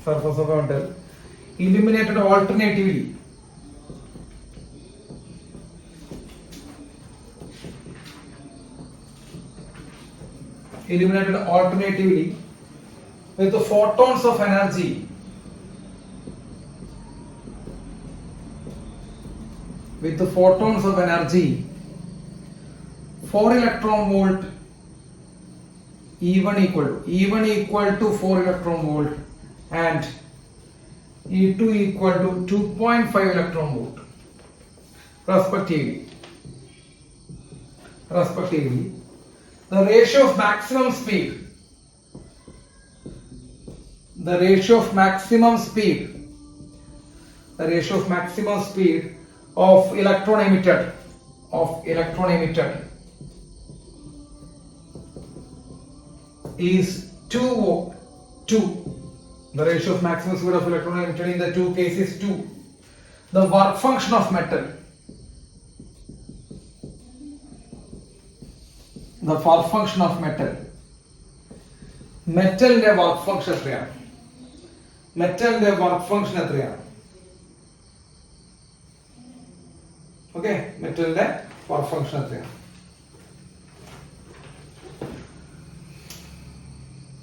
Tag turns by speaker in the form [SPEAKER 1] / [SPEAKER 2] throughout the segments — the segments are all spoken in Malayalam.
[SPEAKER 1] surface of a metal illuminated alternatively. Illuminated alternatively with the photons of energy with the photons of energy 4 electron volt E1 equal to 4 electron volt and E2 equal to 2.5 electron volt respectively. The ratio of maximum speed of electron emitted is 2. The ratio of maximum speed of electron emitted in the two cases 2. The work function of metal. The work function of metal. മെറ്റലിന്റെ വർക്ക് ഫംഗ്ഷൻ എത്രയാണ്? ഓക്കെ, മെറ്റലിന്റെ വർക്ക് ഫംഗ്ഷൻ എത്രയാണ്?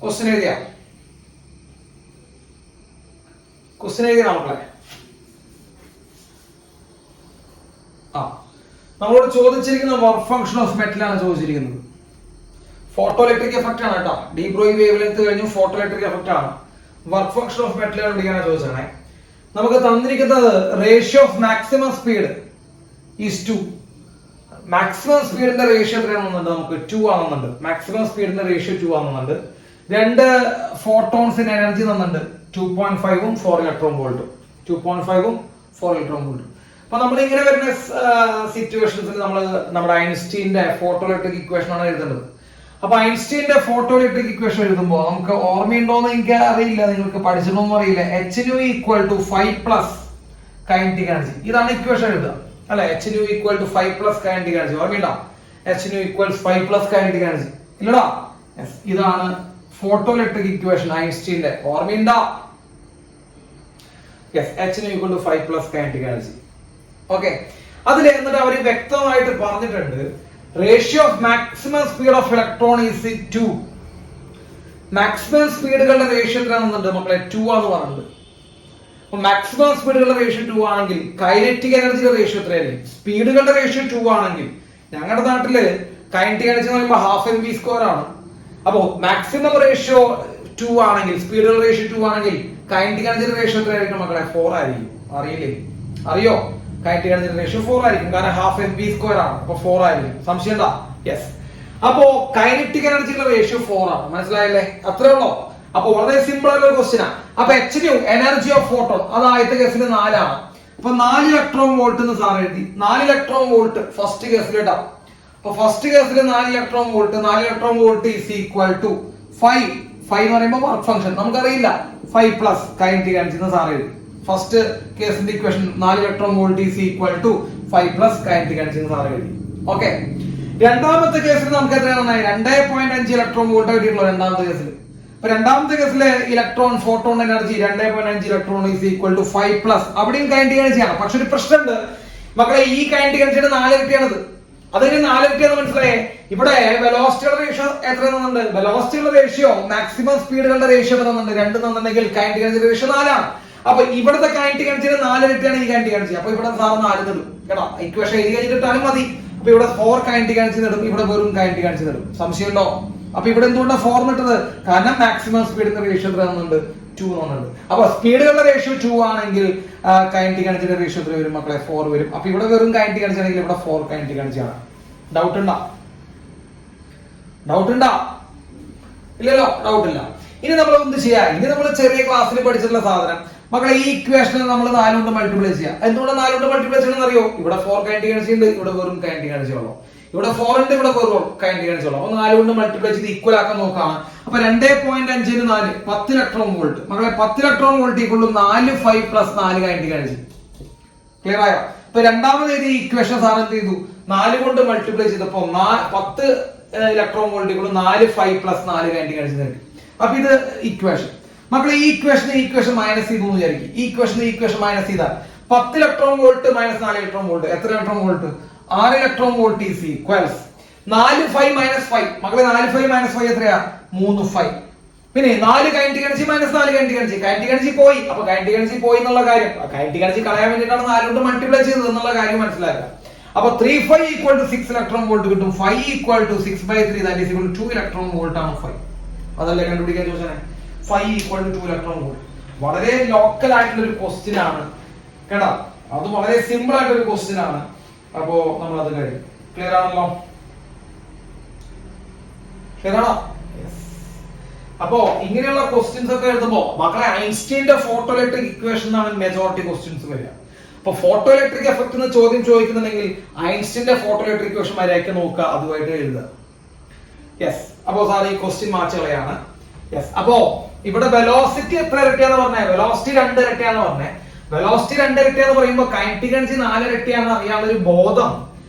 [SPEAKER 1] ക്വസ്റ്റ്യൻ എഴുതിയ മക്കളെ. നമ്മളോട് ചോദിച്ചിരിക്കുന്ന വർക്ക് ഫംഗ്ഷൻ ഓഫ് മെറ്റൽ ആണ് ചോദിച്ചിരിക്കുന്നത്. ഫോട്ടോ ഇലക്ട്രിക് എഫക്റ്റ് ആണ് കേട്ടോ. ഡി ബ്രോയി വേവ് ലെങ്ത് കഴിഞ്ഞു ഫോട്ടോ ഇലക്ട്രിക് എഫക്റ്റ് ആണ്. വർക്ക് ഫംഗ്ഷൻ ഓഫ് മെറ്റൽ കണ്ടുപിടിക്കാനാണ് ചോദിച്ചത്. നമുക്ക് തന്നിരിക്കുന്നത് ratio of maximum speed is 2. Maximum സ്പീഡിന്റെ റേഷ്യോ എത്രയാണെന്നുണ്ട്? നമുക്ക് 2 ആണെന്നുണ്ട്. മാക്സിമം സ്പീഡിന്റെ റേഷ്യോ 2 ആണെന്നുണ്ട്. 2 ഫോട്ടോൺസിന്റെ എനർജി തന്നിട്ടുണ്ട് 2.5 4 ഇലക്ട്രോൺ വോൾട്ടും. അപ്പൊ നമ്മൾ ഇങ്ങനെ വരുന്ന സിറ്റുവേഷൻസിൽ നമ്മൾ നമ്മുടെ ഐൻസ്റ്റീന്റെ ഫോട്ടോ ഇലക്ട്രിക് ഇക്വേഷൻ ആണ് എഴുതേണ്ടത്. അപ്പൊ ഐൻസ്റ്റീന്റെ ഫോട്ടോ ഇലക്ട്രിക് ഇക്വേഷൻ എഴുതുമ്പോൾ നമുക്ക് ഓർമ്മയുണ്ടോന്ന് എനിക്ക് അറിയില്ല, നിങ്ങൾക്ക് പഠിച്ചിട്ടൊന്നും അറിയില്ല. Hν equal to 5 kinetic energy. ഇതാണ് ഇക്വേഷൻ എഴുതുക അല്ലെ. Hν equal to 5 kinetic energy. ഓർമ്മയുണ്ടോ? Hν ഈക്വൽ 5 കൈനറ്റിക് എനർജി ഇല്ലടാ. ഇതാണ് ഫോട്ടോ ഇലക്ട്രിക് ഇക്വേഷൻ ഐൻസ്റ്റീന്റെ. ഓർമ്മയുണ്ടോ? Hν equal to 5 kinetic energy. Okay, അതിൽ എന്നിട്ട് അവർ വ്യക്തമായിട്ട് പറഞ്ഞിട്ടുണ്ട് ratio of maximum speed of electron is 2. Maximum സ്പീഡുകളുടെ റേഷ്യോ എത്രയാണെന്നുണ്ട് മക്കളെ? 2 ആണ് പറഞ്ഞത്. അപ്പൊ മാക്സിമം സ്പീഡുകളുടെ റേഷ്യോ 2 ആണെങ്കിൽ കൈനറ്റിക് എനർജിയുടെ റേഷ്യോ എത്രയായിരിക്കും? സ്പീഡുകളുടെ റേഷ്യോ 2 ആണെങ്കിൽ, ഞങ്ങളുടെ നാട്ടില് കൈനറ്റിക് എനർജി എന്ന് പറയുമ്പോൾ ½ mv² ആണ്. അപ്പോ മാക്സിമം റേഷ്യോ 2 ആണെങ്കിൽ, സ്പീഡുകളുടെ റേഷ്യോ 2 ആണെങ്കിൽ കൈനറ്റിക് എനർജിയുടെ റേഷ്യോ എത്രയായിരിക്കും മക്കളെ? 4 ആയിരിക്കും. അറിയോ? കൈനറ്റിക് എനർജി റേഷ്യോ 4 ആയിരിക്കും, കാരണം ½ mv² ആണ്. അപ്പൊ 4 ആയിരിക്കും. സംശയം എന്താ? യെസ്. അപ്പോ കൈനറ്റിക് എനർജിയുടെ റേഷ്യോ 4 ആണ്. മനസ്സിലായല്ലേ? അത്രേ ഉള്ളൂ. അപ്പൊ വളരെ സിമ്പിൾ ആയിട്ടുള്ള ക്വസ്റ്റ്യൻ ആണ്. അപ്പൊ Hν എനർജി ഓഫ് ഫോട്ടോൺ, അത് ആദ്യത്തെ കേസിൽ 4 ആണ്. അപ്പൊ 4 ഇലക്ട്രോൺ വോൾട്ട് എന്ന് സാർ എഴുതി. 4 ഇലക്ട്രോൺ വോൾട്ട് ഫസ്റ്റ് കേസിൽ ഇടാം. അപ്പൊ ഫസ്റ്റ് കേസിൽ 4 electron volt is equal to 5 എന്ന് പറയുമ്പോൾ വർക്ക് ഫംഗ്ഷൻ നമുക്കറിയില്ല. 5 കൈനറ്റിക് എനർജി എന്ന് സാർ എഴുതി. ഫസ്റ്റ് കേസിന്റെ equation 4 electron volt is equal to 5 kinetic energy എന്ന് സാർ എഴുതി. ഓക്കെ, രണ്ടാമത്തെ കേസിൽ നമുക്ക് എത്രയാണ്? 2.5 ഇലക്ട്രോൺ വോൾട്ട് കിട്ടിയിട്ടുള്ളൂ രണ്ടാമത്തെ കേസിൽ. അപ്പൊ രണ്ടാമത്തെ കേസിലെ electron photon energy 2.5 electron is equal to 5 അവിടെയും കൈനറ്റിക് എനർജിയാണ്. പക്ഷെ ഒരു പ്രശ്നമുണ്ട് മക്കളെ, ഈ കൈനറ്റിക് എനർജിയുടെ 4 ഇരട്ടിയാണത്. അതിന് 4 ഇരട്ടിയാന്ന് മനസ്സിലായേ? ഇവിടെ വെലോസിറ്റിയുടെ റേഷ്യോ എത്ര തന്നുണ്ട്? വെലോസിറ്റിയുടെ റേഷ്യോ മാക്സിമം സ്പീഡുകളുടെ റേഷ്യോ തന്നുണ്ട് 2 തന്നിട്ടുണ്ടെങ്കിൽ കൈനറ്റിക് എനർജിയുടെ റേഷ്യോ 4 ആണ്. അപ്പൊ ഇവിടുത്തെ കൈനറ്റിക് എനർജിയുടെ 4 ഇരട്ടിയാണ് ഈ കൈനറ്റിക് എനർജി. അപ്പൊ ഇവിടെ സാർ 4 തരും കേട്ടോ. ഇക്വേഷൻ എഴുതി കഴിഞ്ഞിട്ടാലും മതി. അപ്പൊ ഇവിടെ 4 കൈനറ്റിക് എനർജി നേടും, ഇവിടെ വെറും കൈനറ്റിക് എനർജി നേടും. സംശയമുണ്ടോ? അപ്പൊ ഇവിടെ എന്തുകൊണ്ടാണ് 4 ഇട്ടത്? കാരണം മാക്സിമം സ്പീഡിന്റെ റേഷ്യോ എത്ര തന്നുണ്ട്? 2 തന്നുണ്ട്. അപ്പൊ സ്പീഡുകളുടെ റേഷ്യോ 2 ആണെങ്കിൽ കൈനറ്റിക് എനർജിയുടെ റേഷ്യോ എത്ര വരും മക്കളെ? 4 വരും. അപ്പൊ ഇവിടെ വെറും കൈനറ്റിക് എനർജി ആണെങ്കിൽ ഇവിടെ 4 കൈനറ്റിക് എനർജി ആണ്. ഡൗട്ട് ഉണ്ടോ? ഇല്ലല്ലോ, ഡൗട്ട് ഇല്ല. ഇനി നമ്മൾ എന്ത് ചെയ്യാ? ഇനി നമ്മൾ ചെറിയ ക്ലാസ്സിൽ പഠിച്ചിട്ടുള്ള സാധനം മക്കളെ, ഈ ഇക്വേഷനിൽ നമ്മൾ 4 കൊണ്ട് മൾട്ടിപ്ലൈ ചെയ്യാം. എന്തുകൊണ്ട് 4 കൊണ്ട് മൾട്ടിപ്ലൈ ചെയ്യണമെന്ന് അറിയോ? ഇവിടെ 4 കൈനറ്റിക് എനർജി ഉണ്ട്, ഇവിടെ വെറും കൈനറ്റിക് എനർജി ഉള്ളൂ. ഇവിടെ 4 ഉണ്ട്, ഇവിടെ വെറും കൈനറ്റിക് എനർജി ഉള്ളൂ. അപ്പൊ 4 കൊണ്ട് മൾട്ടിപ്ലൈ ചെയ്ത് ഈക്വൽ ആക്കാൻ നോക്കാം. അപ്പൊ 2.5 4 10 ഇലക്ട്രോൺ വോൾട്ട് മക്കളെ. 10 electron volt equal to 4 5 4 kinetic energy. Clear ആയോ? അപ്പൊ രണ്ടാമത് ഈ ഇക്വേഷൻ സാർ എന്ത് ചെയ്തു? 4 കൊണ്ട് മൾട്ടിപ്ലൈ ചെയ്തപ്പോ 10 electron volt equal to 4 5 4 kinetic energy നേടി. അപ്പൊ ഇത് ഇക്വേഷൻ. മക്കളെ ഈ ഈക്വേഷൻ മൈനസ് ചെയ്തു എന്ന് വിചാരിക്കും. ഈക്വേഷൻ മൈനസ് ചെയ്താൽ 10 electron volt minus 4 electron volt എത്ര electron volt? 6 electron volt is equals 4 5 minus 5. മക്കളെ 4 5 മൈനസ് 5 എത്രയാ? 3 5. പിന്നെ 4 kinetic energy minus 4 kinetic energy പോയി. അപ്പൊ കൈനറ്റിക് എനർജി പോയി എന്നുള്ള കാര്യം, കൈനറ്റിക് എനർജി കളയാൻ വേണ്ടിയിട്ടാണ് 4 കൊണ്ട് മൾട്ടിപ്ലൈ ചെയ്തത് എന്നുള്ള കാര്യം മനസ്സിലാക്കുക. അപ്പൊ 3 5 ഈക്വൽ ടു 6 ഇലക്ട്രോൺ വോൾട്ട് കിട്ടും. 5 equal to 6/3 that is equal to 2 electron volt ആണ് 5. അതല്ലേ കണ്ടുപിടിക്കാൻ ചോദിച്ചേ? 5 ഈക്വൽ ടു 2 ഇലക്ട്രോൺ വോൾട്ട്. വളരെ ലോക്കൽ ആയിട്ടുള്ള ഒരു ക്വസ്റ്റ്യൻ ആണ് കേട്ടോ. അത് വളരെ സിമ്പിൾ ആയിട്ടുള്ള ഒരു ക്വസ്റ്റ്യൻ ആണ്. അപ്പോ നമ്മൾ അത് കഴിയും. ക്ലിയർ ആണല്ലോ? ക്ലിയർ ആണോ? അപ്പോ ഇങ്ങനെയുള്ള ക്വസ്റ്റ്യൻസ് ഒക്കെ എഴുതുമ്പോ മക്കളെ ഐൻസ്റ്റീന്റെ ഫോട്ടോ ഇലക്ട്രിക് ഇക്വേഷൻ ആണ് മെജോറിറ്റി ക്വസ്റ്റ്യൻസ് വരിക. അപ്പൊ ഫോട്ടോ ഇലക്ട്രിക് എഫക്ട് എന്ന് ചോദ്യം ചോദിക്കുന്നുണ്ടെങ്കിൽ ഐൻസ്റ്റീന്റെ ഫോട്ടോ ഇലക്ട്രിക് ഇക്വേഷൻ വരെയൊക്കെ നോക്കുക, അതുമായിട്ട് എഴുതുക. യെസ്. അപ്പോ സാർ ഈ ക്വസ്റ്റ്യൻ മാച്ചുകളെയാണ്. യെസ്. അപ്പോ ഇവിടെ വെലോസിറ്റി എത്ര ഇരട്ടിയാന്ന് പറഞ്ഞേ? വെലോസിറ്റി 2 ഇരട്ടിയാന്ന് പറഞ്ഞേ. വെലോസിറ്റി 2 ഇരട്ടിയാന്ന് പറയുമ്പോൾ കൈനറ്റിക് എനർജി 4 ഇരട്ടിയാന്ന് അറിയാനുള്ള ഒരു ബോധം,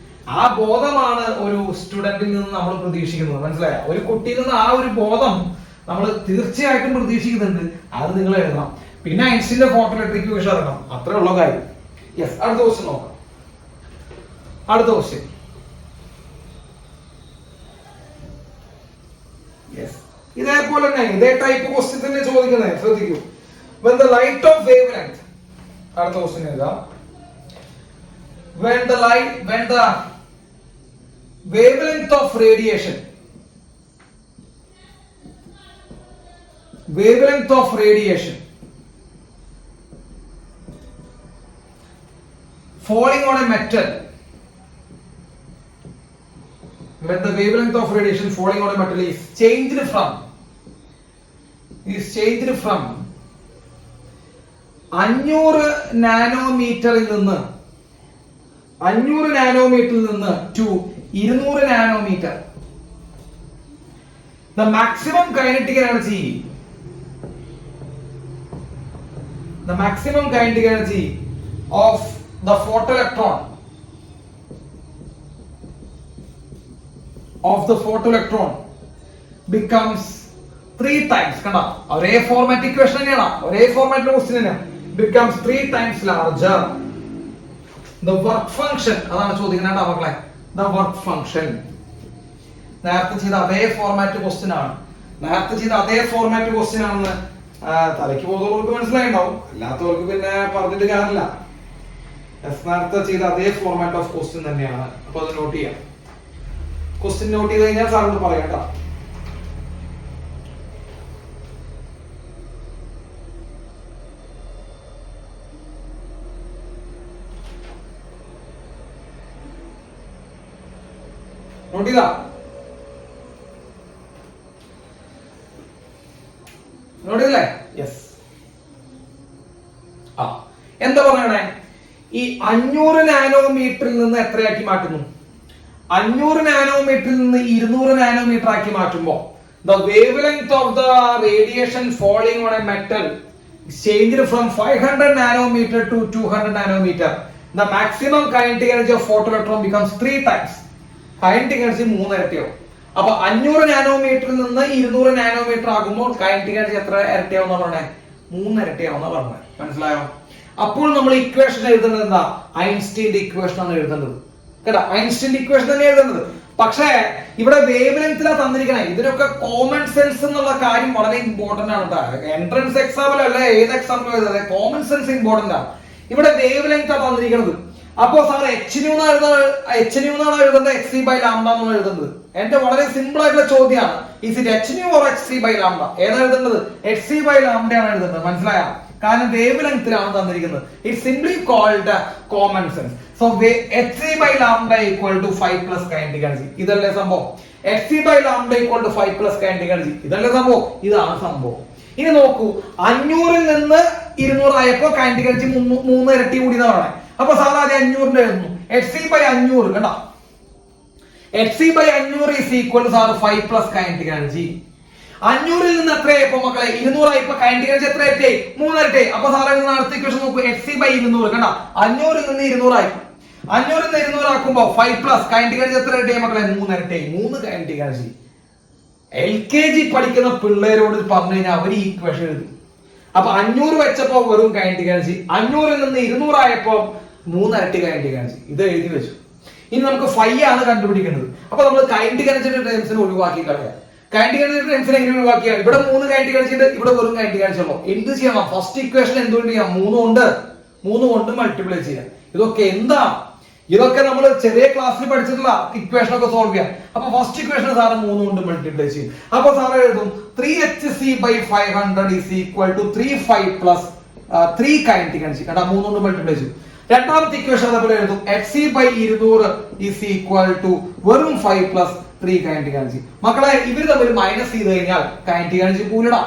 [SPEAKER 1] ആ ബോധമാണ് ഒരു സ്റ്റുഡന്റിൽ നിന്ന് നമ്മൾ പ്രതീക്ഷിക്കുന്നത്. മനസ്സിലായോ? ഒരു കുട്ടിയിൽ നിന്ന് ആ ഒരു ബോധം നമ്മൾ തീർച്ചയായിട്ടും പ്രതീക്ഷിക്കുന്നുണ്ട്. അത് നിങ്ങൾ എഴുതണം. പിന്നെ ഐൻസ്റ്റീന്റെ ഫോട്ടോ ഇലക്ട്രിക് ഇക്വേഷൻ അറിയണം. അത്രേ ഉള്ള കാര്യം. യെസ്. അടുത്ത ക്വസ്റ്റ്യൻ നോക്കാം. അടുത്ത ക്വസ്റ്റ്യൻ. യെസ്. ഇതേപോലെ തന്നെ ഇതേ ടൈപ്പ് ക്വസ്റ്റ്യൻ തന്നെ ചോദിക്കുന്നത്. ശ്രദ്ധിക്കൂ. when the light of wavelength, അടുത്ത ക്വസ്റ്റ്യൻ എഴുതാം. when the wavelength of radiation falling on a metal, when the wavelength of radiation falling on a metal is changed from 500 നാനോമീറ്ററിൽ നിന്ന് to 200 nanometre, the maximum kinetic energy of the photoelectron becomes 3 times. കണ്ടോ? ഒരേ ഫോർമാറ്റ് ഇക്വേഷൻ തന്നെയാണ്, ഒരേ ഫോർമാറ്റിലെ ക്വസ്റ്റ്യൻ തന്നെയാണ്. becomes 3 times larger. the work function, അതാണ് ചോദിക്കുന്നത് മക്കളെ. the work function നേരത്തെ ചെയ്ത അതേ ഫോർമാറ്റ് ക്വസ്റ്റ്യൻ ആണെന്ന് തലയ്ക്ക് പോകുന്നവർക്ക് മനസ്സിലായിണ്ടാവും. അല്ലാത്തവർക്ക് പിന്നെ പറഞ്ഞിട്ട് കാര്യമില്ല. നേരത്തെ ചെയ്ത അതേ ഫോർമാറ്റ് ഓഫ് ക്വസ്റ്റ്യൻ തന്നെയാണ്. അപ്പൊ അത് നോട്ട് ചെയ്യാം. ക്വസ്റ്റ്യൻ നോട്ട് ചെയ്ത് കഴിഞ്ഞാൽ സാറിന് പറയണ്ട. നോട്ട് ചെയ്താ? നോട്ട് ചെയ്തല്ലേ? യെസ്. എന്താ പറയണേ? ഈ 500 നാനോമീറ്ററിൽ നിന്ന് എത്രയാക്കി മാറ്റുന്നു? 500 നാനോമീറ്ററിൽ നിന്ന് 200 നാനോമീറ്റർ ആക്കി മാറ്റുമ്പോ the wavelength of the radiation falling on a metal is changed from 500 nanometer to 200 nanometer. The maximum kinetic energy of photoelectron becomes 3 times. Kinetic energy 3 ഇരട്ടിയാവും. അപ്പൊ 500 നാനോമീറ്ററിൽ നിന്ന് 200 നാനോമീറ്റർ ആകുമ്പോൾ കൈനറ്റിക് എനർജി എത്ര ഇരട്ടിയാവുന്ന പറഞ്ഞേ? 3 ഇരട്ടിയാവുന്ന പറഞ്ഞേ. മനസ്സിലായോ? അപ്പോൾ നമ്മൾ ഇക്വേഷൻ എഴുതുന്നത് എന്താ? ഐൻസ്റ്റീന്റെ ഇക്വേഷൻ ആണ് എഴുതേണ്ടത് കേട്ടോ. ഐൻസ്റ്റീന്റെ ഇക്വേഷൻ തന്നെ എഴുതുന്നത്. പക്ഷേ ഇവിടെ വേവ് ലെങ്ത്തിലാ തന്നിരിക്കണേ. ഇതിനൊക്കെ കോമൺ സെൻസ് എന്നുള്ള കാര്യം വളരെ ഇമ്പോർട്ടന്റ് ആണ് കേട്ടോ. എൻട്രൻസ് എക്സാമിലോ അല്ലെ ഏത് എക്സാമിലോ എഴുതാതെ കോമൺ സെൻസ് ഇമ്പോർട്ടന്റ് ആണ്. ഇവിടെ വേവ് ലെങ്ത് ആ തന്നിരിക്കുന്നത്. അപ്പോ സാർ എച്ച് ന്യൂ എന്നാണ് എഴുതുന്നത്, എക്സ് സി ബൈ ലാംഡ എന്നാണ് എഴുതുന്നത്. എന്റെ വളരെ സിമ്പിൾ ആയിട്ടുള്ള ചോദ്യമാണ്. Is it H nu or H C by lambda? ഏതാ എഴുതേണ്ടത്? എച്ച് സി ബൈ ലാംഡ ആണ് എഴുതുന്നത്. മനസ്സിലായോ? കാരണം വേവ് ലെങ്ത്തിലാണ് തന്നിരിക്കുന്നത്. It simply called common sense. So H C by lambda equal to 5 plus kinetic energy. ഇതല്ലേ സംഭവം? H C by lambda equal to 5 plus kinetic energy. ഇതല്ലേ സംഭവം? ഇതാണ് സംഭവം. ഇനി നോക്കൂ, 500 നിന്ന് 200 ആയപ്പോ കൈനറ്റിക് എനർജി 3 ഇരട്ടി കൂടി എന്നാണ് പറയുന്നത്. അപ്പൊ സാധാരണ 500 എഴുതുന്നു. എച്ച് സി ബൈ 500 കണ്ടോ? H C by 500 is equal to sir 5 plus kinetic energy. 500 നിന്ന് എത്രയായപ്പോ മക്കളെ? 200 ആയപ്പോ കൈനറ്റിക് എനർജി എത്ര ഇരട്ടി? 3 ഇരട്ടി. അപ്പൊ സാറേ അടുത്ത ഇക്വേഷൻ നോക്കൂ. എച്ച് സി ബൈ 200 കണ്ടോ? 500 നിന്ന് 200 ആയി. 500 നിന്ന് 200 ആക്കുമ്പോ 5 പ്ലസ് കൈനറ്റിക് എനർജി എത്ര ഇരട്ടി മക്കളെ? 3 ഇരട്ടി. 3 കൈനറ്റിക് എനർജി. LKG പഠിക്കുന്ന പിള്ളേരോട് പറഞ്ഞു കഴിഞ്ഞാൽ അവർ ഈ ഇക്വേഷൻ എഴുതും. അപ്പൊ 500 വെച്ചപ്പോ വെറും കൈനറ്റിക് എനർജി, 500 നിന്ന് 200 ആയപ്പോ 3 ഇരട്ടി കൈനറ്റിക് എനർജി. ഇത് എഴുതി വെച്ചു. ഇനി നമുക്ക് ഫൈ ആണ് കണ്ടുപിടിക്കുന്നത്. അപ്പൊ നമ്മൾ കൈനറ്റിക് എനർജിയുടെ ടേംസിനെ ഒഴിവാക്കി കളയാം. കൈനറ്റിക് എനർജിയുടെ ടേംസിനെ എങ്ങനെ ഒഴിവാക്കിയാൽ ഇവിടെ 3 കൈനറ്റിക് എനർജി ഉണ്ട്, ഇവിടെ വെറും കൈനറ്റിക് എനർജി ഉള്ളൂ. എന്ത് ചെയ്യണം? ഫസ്റ്റ് ഇക്വേഷൻ എന്തുകൊണ്ട് ചെയ്യാം? 3 കൊണ്ട് മൾട്ടിപ്ലൈ ചെയ്യാം. ഇതൊക്കെ എന്താ? ഇതൊക്കെ നമ്മൾ ചെറിയ ക്ലാസ്സിൽ പഠിച്ചിട്ടുള്ള ഇക്വേഷൻ ഒക്കെ സോൾവ് ചെയ്യാം. അപ്പൊ ഫസ്റ്റ് ഇക്വേഷൻ സാറ് 3 കൊണ്ട് മൾട്ടിപ്ലൈ ചെയ്യും. അപ്പൊ സാറ് എഴുതും 3hc/500 is equal to 35 plus 3 kinetic energy. കേട്ടാ, 3 കൊണ്ട് മൾട്ടിപ്ലൈ ചെയ്യും. രണ്ടാമത്തെ ഇക്വേഷൻ അതേപോലെ എഴുതും hc/200 is equal to വെറും 5 plus 3 കൈനറ്റിക് എനർജി. മക്കളെ, ഇവര് തമ്മിൽ മൈനസ് ചെയ്ത് കഴിഞ്ഞാൽ കൈനറ്റിക് എനർജി പോലെടാ.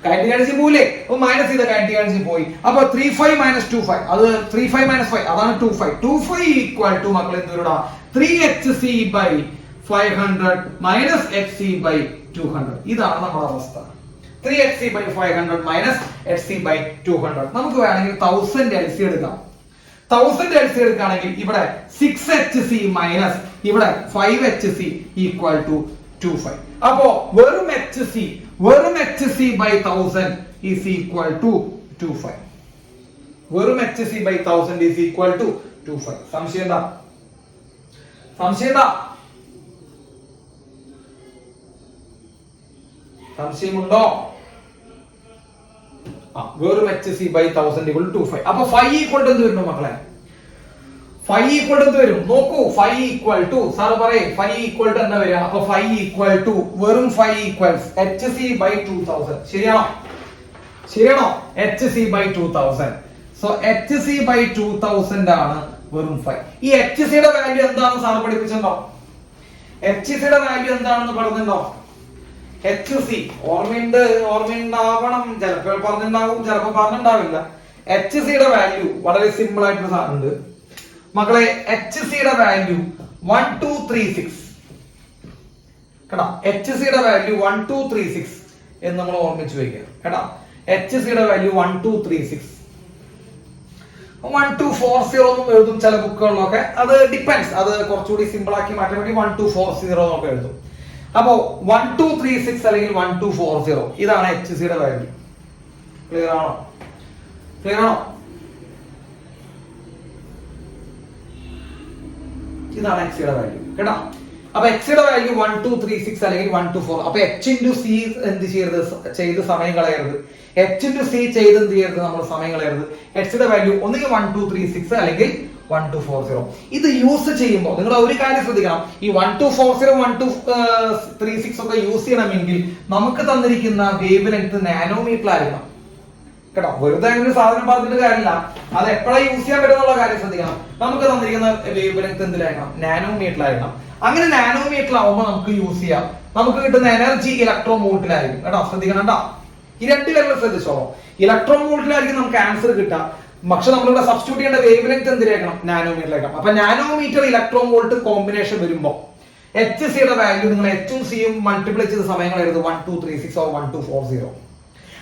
[SPEAKER 1] കൈനറ്റിക് എനർജി പോലെ അപ്പൊ മൈനസ് ചെയ്ത കൈനറ്റിക് എനർജി പോയി. അപ്പൊ 35 - 25 അത് 35 - 5 അതാണ് 25 ഈക്വൽ ടു മക്കളെ എന്തുവരുടാ 3hc/500 മൈനസ് hc/200. ഇതാണ് നമ്മുടെ അവസ്ഥ. 3hc/500 minus hc/200. നമുക്ക് വേണമെങ്കിൽ 1000 LC എടുക്കാം. 1000 LC എടുക്കുകയാണെങ്കിൽ ഇവിടെ 6hc മൈനസ് ഇവിടെ 5hc ഈക്വൽ ടു 25. അപ്പോ വെറും hc/1000 is equal to 25. വെറും hc/1000 is equal to 25. സംശയം എന്താ? സംശയമുണ്ടോ? വെറും hc/1000 equal to 25. അപ്പൊ 5 ഈക്വൽ ടു എന്ത് വരുന്നു മക്കളെ? 5 ഈക്വൽ ടു എന്ത് വരും? നോക്കൂ, 5 ഈക്വൽ ടു സാറ് പറയേ 5 ഈക്വൽ ടു എന്താ വരിക? അപ്പൊ 5 ഈക്വൽ ടു വെറും 5 ഈക്വൽസ് hc/2000. ശരിയാണോ? hc/2000. സോ hc/2000 ആണ് വെറും 5. ഈ hc-യുടെ വാല്യൂ എന്താണെന്ന് സാറ് പഠിപ്പിച്ചിട്ടുണ്ടോ? hc-യുടെ വാല്യൂ എന്താണെന്ന് പറഞ്ഞിട്ടുണ്ടോ? hc ഓർമ്മയുണ്ടാവണം. ചിലപ്പോൾ പറഞ്ഞിട്ടുണ്ടാവും, ചിലപ്പോൾ പറഞ്ഞിട്ടുണ്ടാവില്ല. hc-യുടെ വാല്യൂ വളരെ സിമ്പിൾ ആയിട്ടുള്ള സാധനം ഉണ്ട് മക്കളെ. hc-യുടെ വാല്യൂ 1236 കേട്ടാ. hc-യുടെ വാല്യൂ 1236 എന്ന് നമ്മൾ ഓർമ്മിച്ചു വെക്കുക കേട്ടാ. hc-യുടെ വാല്യൂ 1236. 1240 എന്നും എഴുതും ചില ബുക്കുകളിലൊക്കെ. അത് ഡിപ്പെൻഡ്സ്. അത് കുറച്ചുകൂടി സിമ്പിൾ ആക്കി മാറ്റാൻ വേണ്ടി 1240 എന്നൊക്കെ എഴുതും. അപ്പോ 1236 അല്ലെങ്കിൽ 1240 ഇതാണ് hc-യുടെ വാല്യൂ. ക്ലിയർ ആണോ? ഇതാണ് hc-യുടെ വാല്യൂ കേട്ടോ. അപ്പൊ hc-യുടെ വാല്യൂ 1236 അല്ലെങ്കിൽ 124. അപ്പൊ h into c എന്ത് ചെയ്ത് സമയം കളയരുത്. h into c ചെയ്ത് എന്ത് ചെയ്യരുത്? നമ്മൾ സമയം കളയരുത്. h-യുടെ വാല്യൂ ഒന്നുകിൽ 1236 അല്ലെങ്കിൽ 1240. ഇത് യൂസ് ചെയ്യുമ്പോൾ നിങ്ങൾ ഒരു കാര്യം ശ്രദ്ധിക്കണം. ഈ 1240 1236 ഒക്കെ യൂസ് ചെയ്യണമെങ്കിൽ നമുക്ക് തന്നിരിക്കുന്ന വേവ് ലെങ്ത് നാനോമീറ്ററിലായിരിക്കണം കേട്ടോ. വെറുതെ അങ്ങനെ ഒരു സാധനം പറഞ്ഞിട്ട് കാര്യമില്ല. അത് എപ്പോഴാണ് യൂസ് ചെയ്യാൻ പറ്റുന്നുള്ള കാര്യം ശ്രദ്ധിക്കണം. നമുക്ക് തന്നിരിക്കുന്ന വേവ് ലെങ്ത് എന്തിലായിരിക്കണം? നാനോമീറ്ററിലായിരിക്കണം. അങ്ങനെ നാനോമീറ്റർ ആവുമ്പോൾ നമുക്ക് യൂസ് ചെയ്യാം. നമുക്ക് കിട്ടുന്ന എനർജി ഇലക്ട്രോൺ വോൾട്ടിലായിരിക്കും കേട്ടോ. ശ്രദ്ധിക്കണം കേട്ടോ. ഈ രണ്ട് കാര്യങ്ങൾ ശ്രദ്ധിച്ചോളൂ. ഇലക്ട്രോൺ വോൾട്ടിലായിരിക്കും നമുക്ക് ആൻസർ കിട്ടുക. പക്ഷെ നമ്മളിവിടെ സബ്സ്റ്റിറ്റ്യൂട്ട് ചെയ്യേണ്ട വേവ് ലെങ്ത് എന്തിലായിരിക്കണം? നാനോമീറ്ററിലായിരിക്കണം. അപ്പൊ നാനോമീറ്റർ ഇലക്ട്രോൺ വോൾട്ട് കോമ്പിനേഷൻ വരുമ്പോൾ hc-യുടെ വാല്യൂ നിങ്ങൾ h-ഉം c-യും മൾട്ടിപ്ലൈ ചെയ്ത സമയങ്ങളായിരുന്നു 1236 or 1240.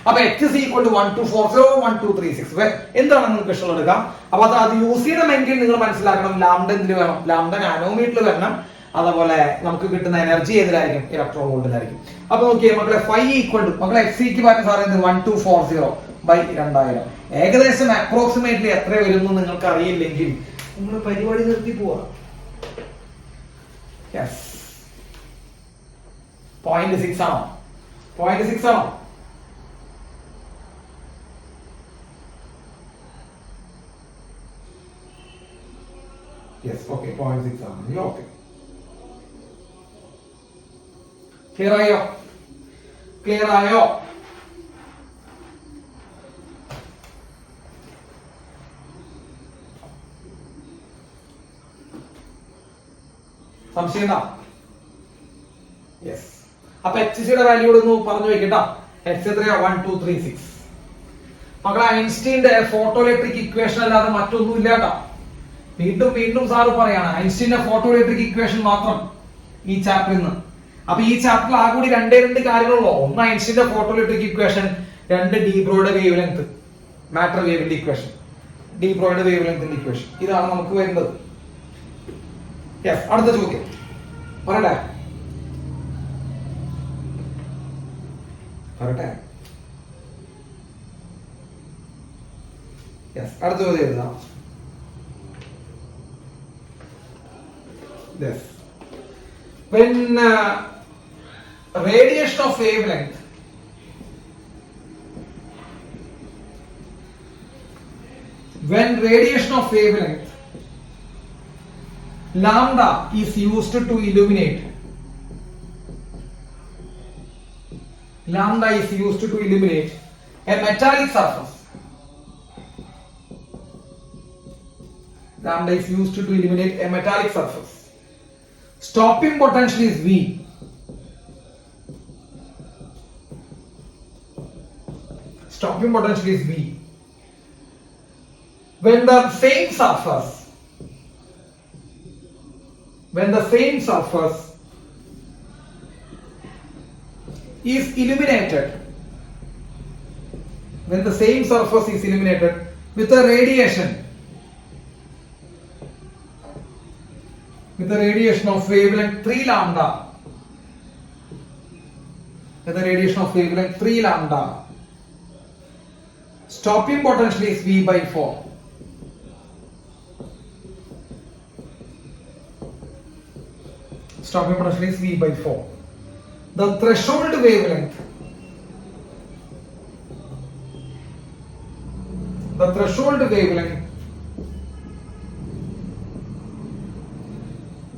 [SPEAKER 1] അപ്പൊ hc equal to 1240 or 1236 എന്താണ് നിങ്ങൾക്ക് ഇഷ്ടമുള്ള എടുക്കാം. അപ്പൊ അത് യൂസ് ചെയ്യണമെങ്കിൽ നിങ്ങൾ മനസ്സിലാക്കണം ലാംഡ എന്തിൽ വേണം? ലാംഡ നാനോമീറ്ററിൽ വരണം. അതുപോലെ നമുക്ക് കിട്ടുന്ന എനർജി ഏതിലായിരിക്കും? ഇലക്ട്രോൺ വോൾട്ടിലായിരിക്കും. അപ്പൊ നോക്കിയേ മക്കളെ 5 ഈക്വൽ ടു മക്കളെ hc-ക്ക് പകരം സാർ എന്ത് 1240/2000 ഏകദേശം അപ്രോക്സിമേറ്റ്ലി എത്ര വരുന്നു നിങ്ങൾക്ക് അറിയില്ലെങ്കിൽ നിങ്ങൾ പരിപാടി നിർത്തി പോവാ. 0.6 ആണോ? 0.6 ആണോ? ഓക്കെ 0.6 ആണ്. ഓക്കെ, ക്ലിയർ ആയോ? സംശയം? യെസ്. അപ്പൊ hc-യുടെ വാല്യൂ ഒന്ന് പറഞ്ഞു വെക്കട്ടോ. h എത്രയാ? 1236. മക്കളെ, ഐൻസ്റ്റീന്റെ ഫോട്ടോ ഇലക്ട്രിക് ഇക്വേഷൻ അല്ലാതെ മറ്റൊന്നും ഇല്ല കേട്ടോ. വീണ്ടും സാറ് പറയാണ് ഐൻസ്റ്റീന്റെ ഫോട്ടോ ഇലക്ട്രിക് ഇക്വേഷൻ മാത്രം ഈ ചാപ്റ്ററിൽ നിന്ന്. അപ്പൊ ഈ ചാപ്റ്ററിൽ ആ കൂടി രണ്ട് കാര്യങ്ങളുള്ളൂ. ഒന്ന് ഐൻസ്റ്റീന്റെ ഫോട്ടോ ഇലക്ട്രിക് ഇക്വേഷൻ, രണ്ട് ഡി ബ്രോയുടെ വേവ് ലെങ്ത്, മാറ്റർ വേവിന്റെ ഇക്വേഷൻ, ഡി ബ്രോയുടെ വേവ് ലെങ്ത്തിന്റെ ഇക്വേഷൻ. ഇതാണ് നമുക്ക് വരുന്നത്. അടുത്ത ചോദ്യം പറയട്ടെ. യെസ്, അടുത്ത ചോദ്യം എഴുതാം. Yes. When radiation of wavelength lambda is used to illuminate a metallic surface. Lambda is used to illuminate a metallic surface. Stopping potential is V. Stopping potential is V. When the same surface is illuminated with a radiation of wavelength 3 lambda, stopping potential is V by 4. Stopping potential is V by 4. The threshold wavelength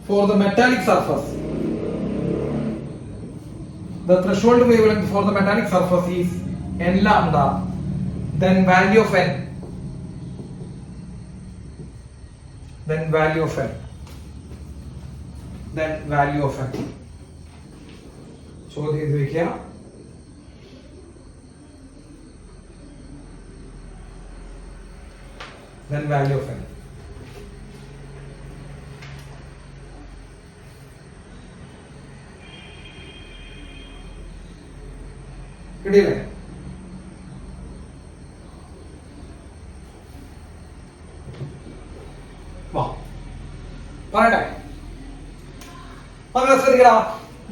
[SPEAKER 1] for the metallic surface is n lambda, then value of n, ചോദ്യം ചെയ്ത് വെക്കുക. then value of n. കിട്ടിയില്ലേ? വാ പറയട്ടെ.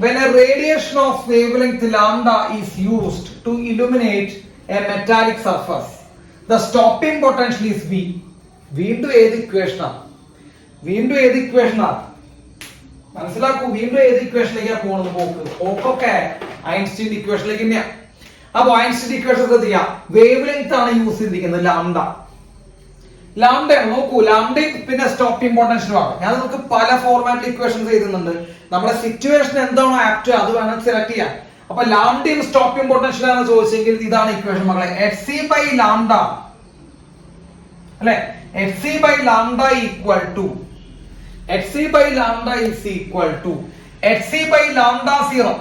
[SPEAKER 1] When a radiation of wavelength lambda is used to illuminate a metallic surface, the stopping potential is V. വീണ്ടും ഏത് ഇക്വേഷനാണ്? മനസ്സിലാക്കൂ, വീണ്ടും ഏത് ഇക്വേഷനിലേക്കാണ് പോകുന്നത്? പോക്കൊക്കെ ഐൻസ്റ്റീൻ ഇക്വേഷനിലേക്ക് തന്നെയാണ്. അപ്പൊ ഐൻസ്റ്റീൻ ഇക്വേഷൻ ശ്രദ്ധിക്കുക, വേവ് ലെങ്ത് ആണ് യൂസ് ചെയ്തിരിക്കുന്നത്, ലാംഡ നോക്കൂ, ലാംഡയും പിന്നെ സ്റ്റോപ്പിംഗ് പൊട്ടൻഷ്യലും ആണ്. ഞാൻ നമുക്ക് പല ഫോർമാറ്റിൽ ഇക്വേഷൻസ് എഴുതുന്നുണ്ട്. നമ്മുടെ സിറ്റുവേഷൻ എന്താണോ ആപ്റ്റ് അത് വേണം സെലക്ട് ചെയ്യാൻ. അപ്പൊ ലാംഡയും സ്റ്റോപ്പിംഗ് പൊട്ടൻഷ്യൽ ആണ് ചോദിച്ചെങ്കിൽ ഇതാണ് ഇക്വേഷൻ മക്കളെ. HC by lambda അല്ലെ, HC by lambda is equal to HC by lambda 0.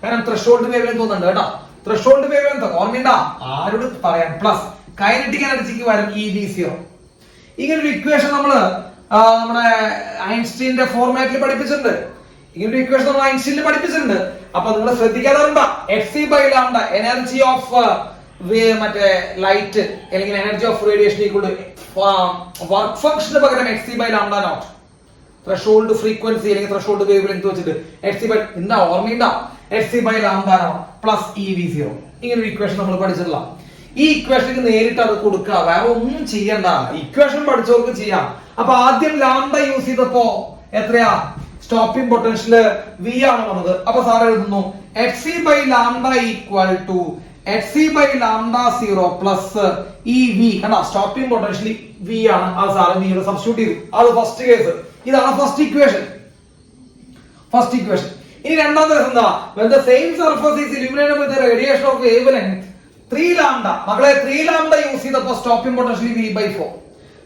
[SPEAKER 1] കാരണം ത്രഷോൾഡ് വേവ് ലെങ്ത് തോന്നുന്നുണ്ട് കേട്ടോ. ത്രഷോൾഡ് വേവ് ലെങ്ത് ഓർമ്മയുണ്ടാ? ആരോട് പറയാൻ? പ്ലസ് കൈനറ്റിക് എനർജിക്ക് വരും EV0. ഇങ്ങനൊരു ഇക്വേഷൻ നമ്മള് നമ്മുടെ ഐൻസ്റ്റീന്റെ ഫോർമാറ്റിൽ പഠിപ്പിച്ചിട്ടുണ്ട്. അപ്പൊ നിങ്ങൾ ശ്രദ്ധിക്കാതെ HC by lambda energy of മറ്റേ ലൈറ്റ് അല്ലെങ്കിൽ energy of radiation equal to work ഫംഗ്ഷന് പകരം HC by lambda naught, threshold frequency അല്ലെങ്കിൽ ത്രഷോൾഡ് വേവ് ലെങ്ത് വെച്ചിട്ട് HC by എന്താ ഓർമ്മയുണ്ടാ? HC by lambda naught plus EV0. ഇങ്ങനെ ഒരു ഇക്വേഷൻ നമ്മൾ പഠിച്ചിട്ടില്ല. ഈ ഇക്വേഷനിക്ക് നേരിട്ട് അത് കൊടുക്കുക, വേറെ ഒന്നും ചെയ്യണ്ട. ഇക്വേഷൻ പഠിച്ചവർക്ക് ചെയ്യാം. അപ്പൊ ആദ്യം ലാംഡ യൂസ് ചെയ്തപ്പോ എത്രയാ? സ്റ്റോപ്പിംഗ് പൊട്ടൻഷ്യൽ V ആണ് വന്നത്. അപ്പൊ സാർ എഴുതുന്നു HC by lambda equal to HC by lambda 0 plus EV. കണ്ടാ, സ്റ്റോപ്പിംഗ് പൊട്ടൻഷ്യൽ V ആണ്. ആ സാറ് V യുടെ സബ്സ്റ്റിറ്റ്യൂട്ട് ചെയ്തു. അത് ഫസ്റ്റ് കേസ്. ഇതാണ് ഫസ്റ്റ് ഇക്വേഷൻ. ഇനി രണ്ടാമത്തെ കേസ് എന്താ? when the same surface is illuminated with a radiation of wavelength 3 lambda. മക്കളെ 3 lambda യൂസ് ചെയ്തപ്പോൾ stopping potential V by 4.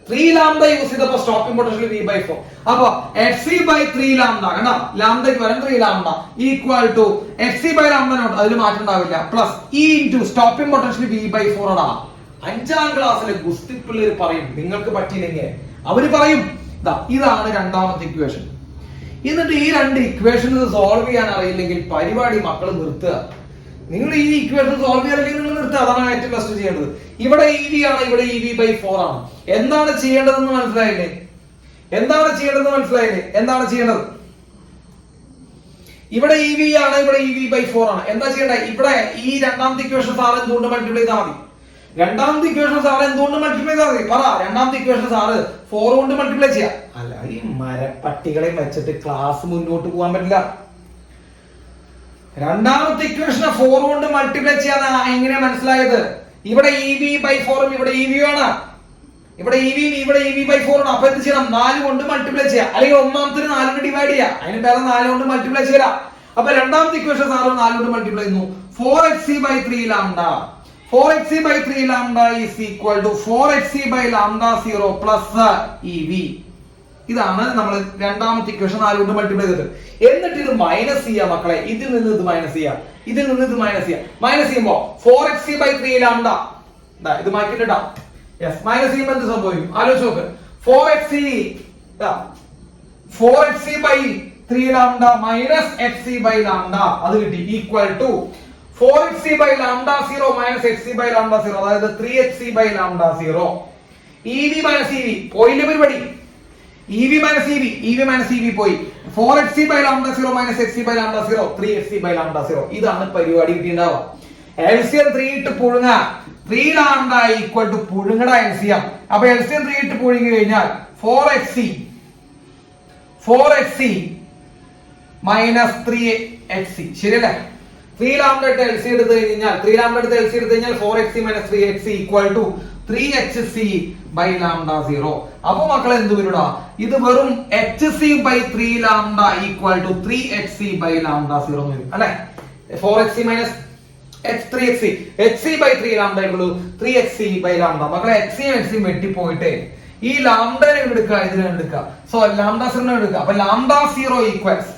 [SPEAKER 1] 3 lambda use ചെയ്തപ്പോൾ സ്റ്റോപ്പിംഗ് പൊട്ടൻഷ്യൽ V by 4. അപ്പൊ HC by 3 lambda കണ്ടോ, ലാംഡയ്ക്ക് വരും 3 lambda equal to HC by lambda naught, അതിൽ മാറ്റം ഉണ്ടാവില്ല, plus E into stopping potential V by 4 ആണ്. 5ാം ക്ലാസ്സിലെ ഗുസ്തി പിള്ളേർ പറയും, നിങ്ങൾക്ക് പറ്റിയില്ലെങ്കിൽ അവര് പറയും ഇതാണ് രണ്ടാമത്തെ ഇക്വേഷൻ. എന്നിട്ട് ഈ രണ്ട് ഇക്വേഷൻസ് സോൾവ് ചെയ്യാൻ അറിയില്ലെങ്കിൽ പരിപാടി മക്കൾ നിർത്തുക. നിങ്ങൾ ഈ ഇക്വേഷൻ സോൾവ് ചെയ്യാറില്ലെങ്കിൽ നിങ്ങൾ നിർത്തുക. അതാണ് ഏറ്റവും ബെസ്റ്റ് ചെയ്യേണ്ടത്. ഇവിടെ EV ആണ്, ഇവിടെ EV by 4 ആണ്. എന്താണ് ചെയ്യേണ്ടതെന്ന് മനസ്സിലായില്ലേ? എന്താണ് ചെയ്യേണ്ടത്? ഇവിടെ EV ആണ്, ഇവിടെ EV by 4 ആണ്. എന്താ ചെയ്യേണ്ടത്? ഇവിടെ ഈ രണ്ടാമത്തെ ഇക്വേഷൻ സാർ എന്തുകൊണ്ട് മൾട്ടിപ്ലൈ ചെയ്താൽ മതി. രണ്ടാമത്തെ ഇക്വേഷൻ സാറ് എന്തുകൊണ്ട് മൾട്ടിപ്ലൈ ചെയ്താൽ മതി? പറ. രണ്ടാമത്തെ ഇക്വേഷൻ സാറ് 4 കൊണ്ട് മൾട്ടിപ്ലൈ ചെയ്യാം. അല്ല, ഈ മരപ്പട്ടികളെ വെച്ചിട്ട് ക്ലാസ് മുന്നോട്ട് പോകാൻ പറ്റില്ല. രണ്ടാമത്തെ ഇക്വേഷനെ 4 കൊണ്ട് മൾട്ടിപ്ലൈ ചെയ്യാൻ എങ്ങനെയാ മനസ്സിലായത്? ഇവിടെ EV/4 ഇവിടെ EV ആണ്, ഇവിടെ EV/4 ആണ്. അപ്പൊ എന്ത് ചെയ്യണം? 4 കൊണ്ട് മൾട്ടിപ്ലൈ ചെയ്യാം, അല്ലെങ്കിൽ ഒന്നാമത്തെ 4 കൊണ്ട് ഡിവൈഡ് ചെയ്യാം. അതിന് പേരെ 4 കൊണ്ട് മൾട്ടിപ്ലൈ ചെയ്യാം. അപ്പൊ രണ്ടാമത്തെ ഇക്വേഷൻ സാറ് 4 കൊണ്ട് മൾട്ടിപ്ലൈ ചെയ്യുന്നു. 4hc/3 lambda. 4hc/3 lambda is equal to 4hc/λ0 plus EV. ഇതാണ് നമ്മൾ രണ്ടാമത്തെ ഇക്വേഷൻ 4 കൊണ്ട് മൾട്ടിപ്ലൈ ചെയ്തത്. എന്നിട്ട് ഇത് മൈനസ് ചെയ്യാം മക്കളെ. ഇതിൽ നിന്ന് ഇത് മൈനസ് ചെയ്യാം, ഇതിൽ നിന്ന് ഇത് മൈനസ് ചെയ്യാം. മൈനസ് ചെയ്യുമ്പോ 4hc/3 lambda ഇത് മാറ്റിട്ടാ. യെസ്, മൈനസ് ചെയ്യുമ്പോൾ എന്ത് സംഭവിക്കും? ആലോചിച്ച് നോക്ക്. 4hc/3 lambda minus hc/λ അത് കിട്ടി equal to 4hc/λ0 minus hc/λ0, അതായത് 3hc/λ0. EV minus EV പോയില്ലേ പരിപാടി? EV minus EV പോയി. 4hc/λ0 minus hc/λ0, 3hc/λ0. ഇതാണ് പരിപാടി കിട്ടിയിട്ടുണ്ടാവുക. LCM 3 ഇട്ട് പുഴുങ്ങ. 3 lambda equal to പുഴുങ്ങട LCM. അപ്പൊ LCM 3 ഇട്ട് പുഴുങ്ങി കഴിഞ്ഞാൽ 4hc minus 3hc ശരിയല്ലേ? 3 lambda ഇട്ട് LC എടുത്തു കഴിഞ്ഞാൽ 4hc minus 3hc equal to 3hc/λ0. അപ്പൊ മക്കളെ എന്ത് വരൂടാ? ഇത് വെറും hc/3 lambda equal to 3hc/λ0 വരും അല്ലെ? 4hc minus 3hc, hc/3 lambda equal to 3hc/λ. മക്കളെ hc hc വെട്ടിപ്പോയിട്ടേ ഈ ലാംഡനെ എടുക്കുക, ഇതിനെ എടുക്കുക. സോ λ0 എടുക്കുക. അപ്പൊ λ0 equals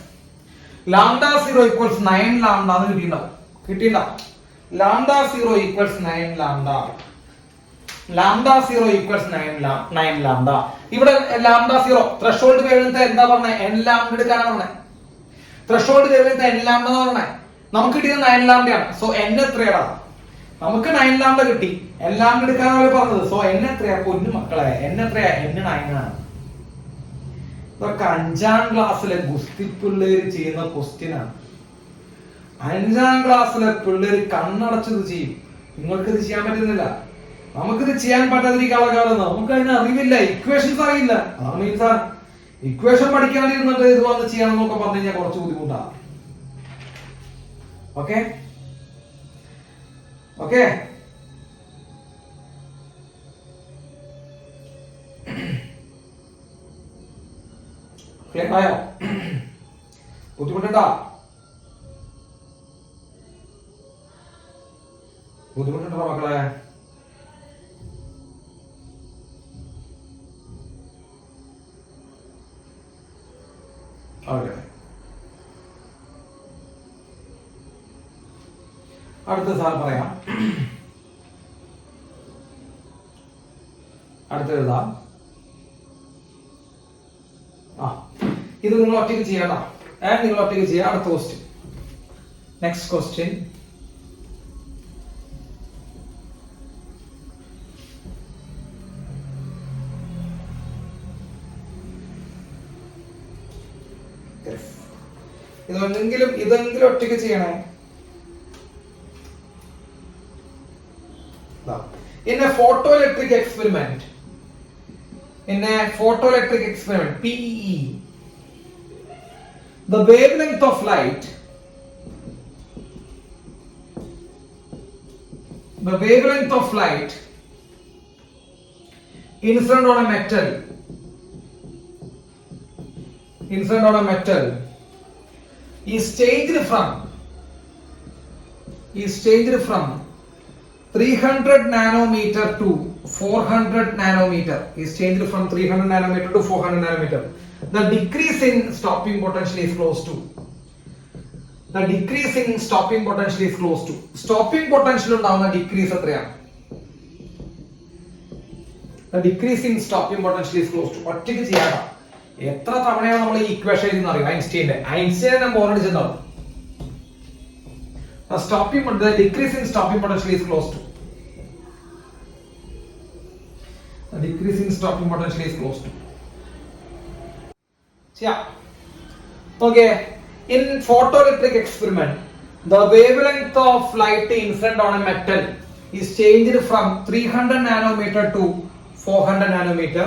[SPEAKER 1] 9 lambda എന്ന് കിട്ടിയിട്ടുണ്ടാവും. λ0 equals 9 lambda. λ0 equals 9 lambda. ഇവിടെ λ0 ത്രെഷോൾഡ് വേവ്ലെങ്ത് എന്താ പറഞ്ഞേ? n lambda എടുക്കാനാണ് പറഞ്ഞേ. ത്രെഷോൾഡ് വേവ്ലെങ്ത് n lambda എന്ന് പറഞ്ഞേ. നമുക്ക് കിട്ടിയത് 9 lambda ആണ്. So n എത്രയാടാ? നമുക്ക് 9 lambda കിട്ടി. n lambda എടുക്കാനാണ് പറഞ്ഞത്. സോ n എത്രയാ? പൊന്നു മക്കളെ, n എത്രയാ? n 9 ആണ്. ഇതൊക്കെ 5ാം ക്ലാസ്സിലെ ഗുസ്തി പിള്ളേര് ചെയ്യുന്ന ക്വസ്റ്റ്യൻ ആണ്. 5ാം ക്ലാസ്സിലെ പിള്ളേര് കണ്ണടച്ചത് ചെയ്യും. നിങ്ങൾക്ക് ഇത് ചെയ്യാൻ പറ്റുന്നില്ല. നമുക്കിത് ചെയ്യാൻ പറ്റാതിരിക്കാനുള്ള കാരണം നമുക്ക് അതിന് അറിവില്ല, ഇക്വേഷൻസ് അറിയില്ല. സാർ ഇക്വേഷൻ പഠിക്കാണ്ടിരുന്നിട്ട് ഇത് വന്ന് ചെയ്യണം എന്നൊക്കെ പറഞ്ഞു കഴിഞ്ഞാൽ കുറച്ച് ബുദ്ധിമുട്ടാണ്. ഓക്കെ ഓക്കെ ക്ലിയർ ആയോ? ബുദ്ധിമുട്ടുണ്ടോ? മക്കളെ? അടുത്ത സാർ പറയാം. അടുത്ത എഴുതാം. ഇത് നിങ്ങൾ ഒറ്റയ്ക്ക് ചെയ്യണം. നിങ്ങൾ ഒറ്റയ്ക്ക് ചെയ്യാം. അടുത്ത ക്വസ്റ്റ്യൻ. Next question. ഇതെങ്കിലും ഒറ്റയ്ക്ക് ചെയ്യണേ. In a photoelectric experiment, PEE, the wavelength of light incident on a metal is changed from 300 nanometer to 400 nanometer. Is changed from 300 nanometer to 400 nanometer. The decrease in stopping potential is close to. Stopping potential ഉണ്ടാവുന്ന decrease എത്രയാണ്? The decrease in stopping potential is close to. ഒറ്റയ്ക്ക് ചെയ്യാം. എത്ര തവണയാണ് നമ്മൾ ഈ ഇക്വേഷൻ എഴുതുന്നത് അറിയോ? ഐൻസ്റ്റൈനെ നമ്മൾ already ചെന്നതാണ്. The decrease in stopping potential is close to. Okay. In photoelectric experiment, the wavelength of light incident on a metal is changed from 300 nanometer to 400 nanometer,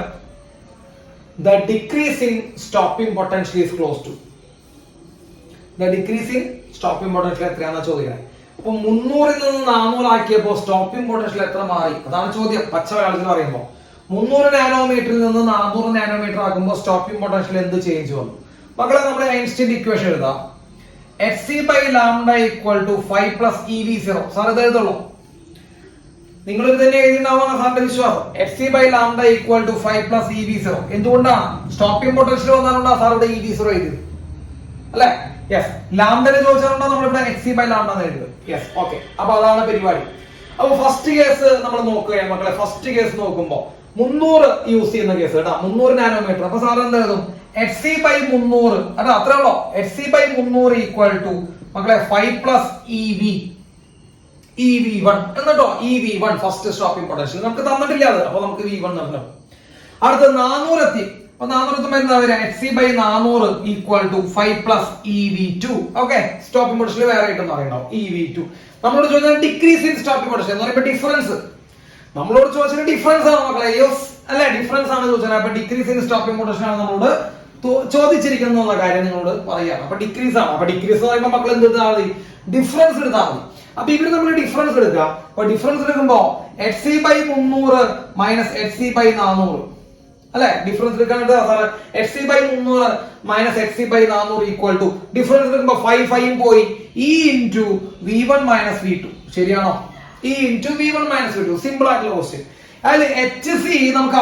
[SPEAKER 1] the decrease in stopping potential is close to. The decrease in stopping potential എത്രയാണെന്ന് ചോദിക്കണേ. അപ്പൊ 300 നിന്ന് 400 ആക്കിയപ്പോ സ്റ്റോപ്പിംഗ് പൊട്ടൻഷ്യൽ എത്ര മാറി? അതാണ് ചോദ്യം. പച്ച മലയാളത്തിൽ പറയുമ്പോൾ 300 നാനോമീറ്ററിൽ നിന്ന് 400 നാനോമീറ്റർ ആക്കുമ്പോൾ സ്റ്റോപ്പിംഗ് പൊട്ടൻഷ്യൽ എന്ത് ചേഞ്ച് വന്നു? മക്കളെ നമ്മൾ ഐൻസ്റ്റീൻ ഇക്വേഷൻ എഴുതാം. hc by lambda equal to 5 plus ev0. Sir ഇത് എഴുതുള്ളൂ. നിങ്ങൾ ഇത് തന്നെ എഴുതിണ്ടാവുന്ന സാറിന്റെ വിശ്വാസം. hc by lambda equal to 5 plus ev0. എന്തുകൊണ്ടാണ്? സ്റ്റോപ്പിംഗ് പൊട്ടൻഷ്യൽ വന്നാലുണ്ടാ സാർ ഇവിടെ ev0 എഴുതിയത് അല്ലേ? യെസ്. ലാംഡനെ ചോദിച്ചാലുണ്ടോ നമ്മളിവിടെ hc by lambda എന്ന് എഴുതുന്നത്. Yes, okay. അപ്പൊ അതാണ് പരിപാടി. അപ്പൊ ഫസ്റ്റ് കേസ് നമ്മൾ നോക്കുകയാണ് മക്കളെ. ഫസ്റ്റ് കേസ് നോക്കുമ്പോ 300 യൂസ് ചെയ്യുന്ന കേസ് കേട്ടോ, 300 നാനോമീറ്റർ. അപ്പൊ സാർ എന്ത് എഴുതും? hc by 300 അതാ അത്രേ ഉള്ളൂ. hc by 300 ഈക്വൽ ടു മക്കളെ 5 പ്ലസ് ev1 എന്നിട്ടോ ev1 ഫസ്റ്റ് സ്റ്റോപ്പിംഗ് പൊട്ടൻഷ്യൽ നമുക്ക് തന്നിട്ടില്ല അത്. അപ്പൊ നമുക്ക് v1 തരണം. അടുത്ത 400 എത്തി. അപ്പൊ 400 എത്തുമ്പോൾ എന്താ വരിക? hc by 400 equal to 5 plus ev2. Okay, stopping potential വേറെ ആയിട്ടൊന്നും അറിയണ്ടോ? ev2. നമ്മളോട് ചോദിച്ചാൽ ഡിക്രീസ് ഇൻ സ്റ്റോപ്പിംഗ് പൊട്ടൻഷ്യൽ എന്ന് പറയുമ്പോൾ ഡിഫറൻസ്. നമ്മളോട് ചോദിച്ചാൽ ഡിഫറൻസ് ആണ് മക്കളെ. യോസ് അല്ലെ, ഡിഫറൻസ് ആണ് ചോദിച്ചത്. അപ്പൊ ഡിക്രീസ് ഇൻ സ്റ്റോപ്പിംഗ് പൊട്ടൻഷ്യൽ ആണ് നമ്മളോട് ചോദിച്ചിരിക്കുന്ന കാര്യം നിങ്ങളോട് പറയാം. അപ്പൊ ഡിക്രീസ് ആണ്. അപ്പൊ ഡിക്രീസ് എന്ന് പറയുമ്പോൾ മക്കൾ എന്ത് എടുത്താൽ മതി? ഡിഫറൻസ് എടുത്താൽ മതി. അപ്പൊ ഇവിടെ നമ്മൾ ഡിഫറൻസ് എടുക്കുക. അപ്പൊ ഡിഫറൻസ് എടുക്കുമ്പോ hc by 300 minus hc by 400 അല്ലെ? ഡിഫറൻസ് എടുക്കാനായിട്ട് സാറേ hc by 300 minus hc by 400 equal to difference എടുക്കുമ്പോ 5 പോയി e into v1 minus v2. ശരിയാണോ? e into v1 minus v2. Simple ആയിട്ടുള്ള ക്വസ്റ്റ്യൻ. അതിൽ hc നമുക്ക്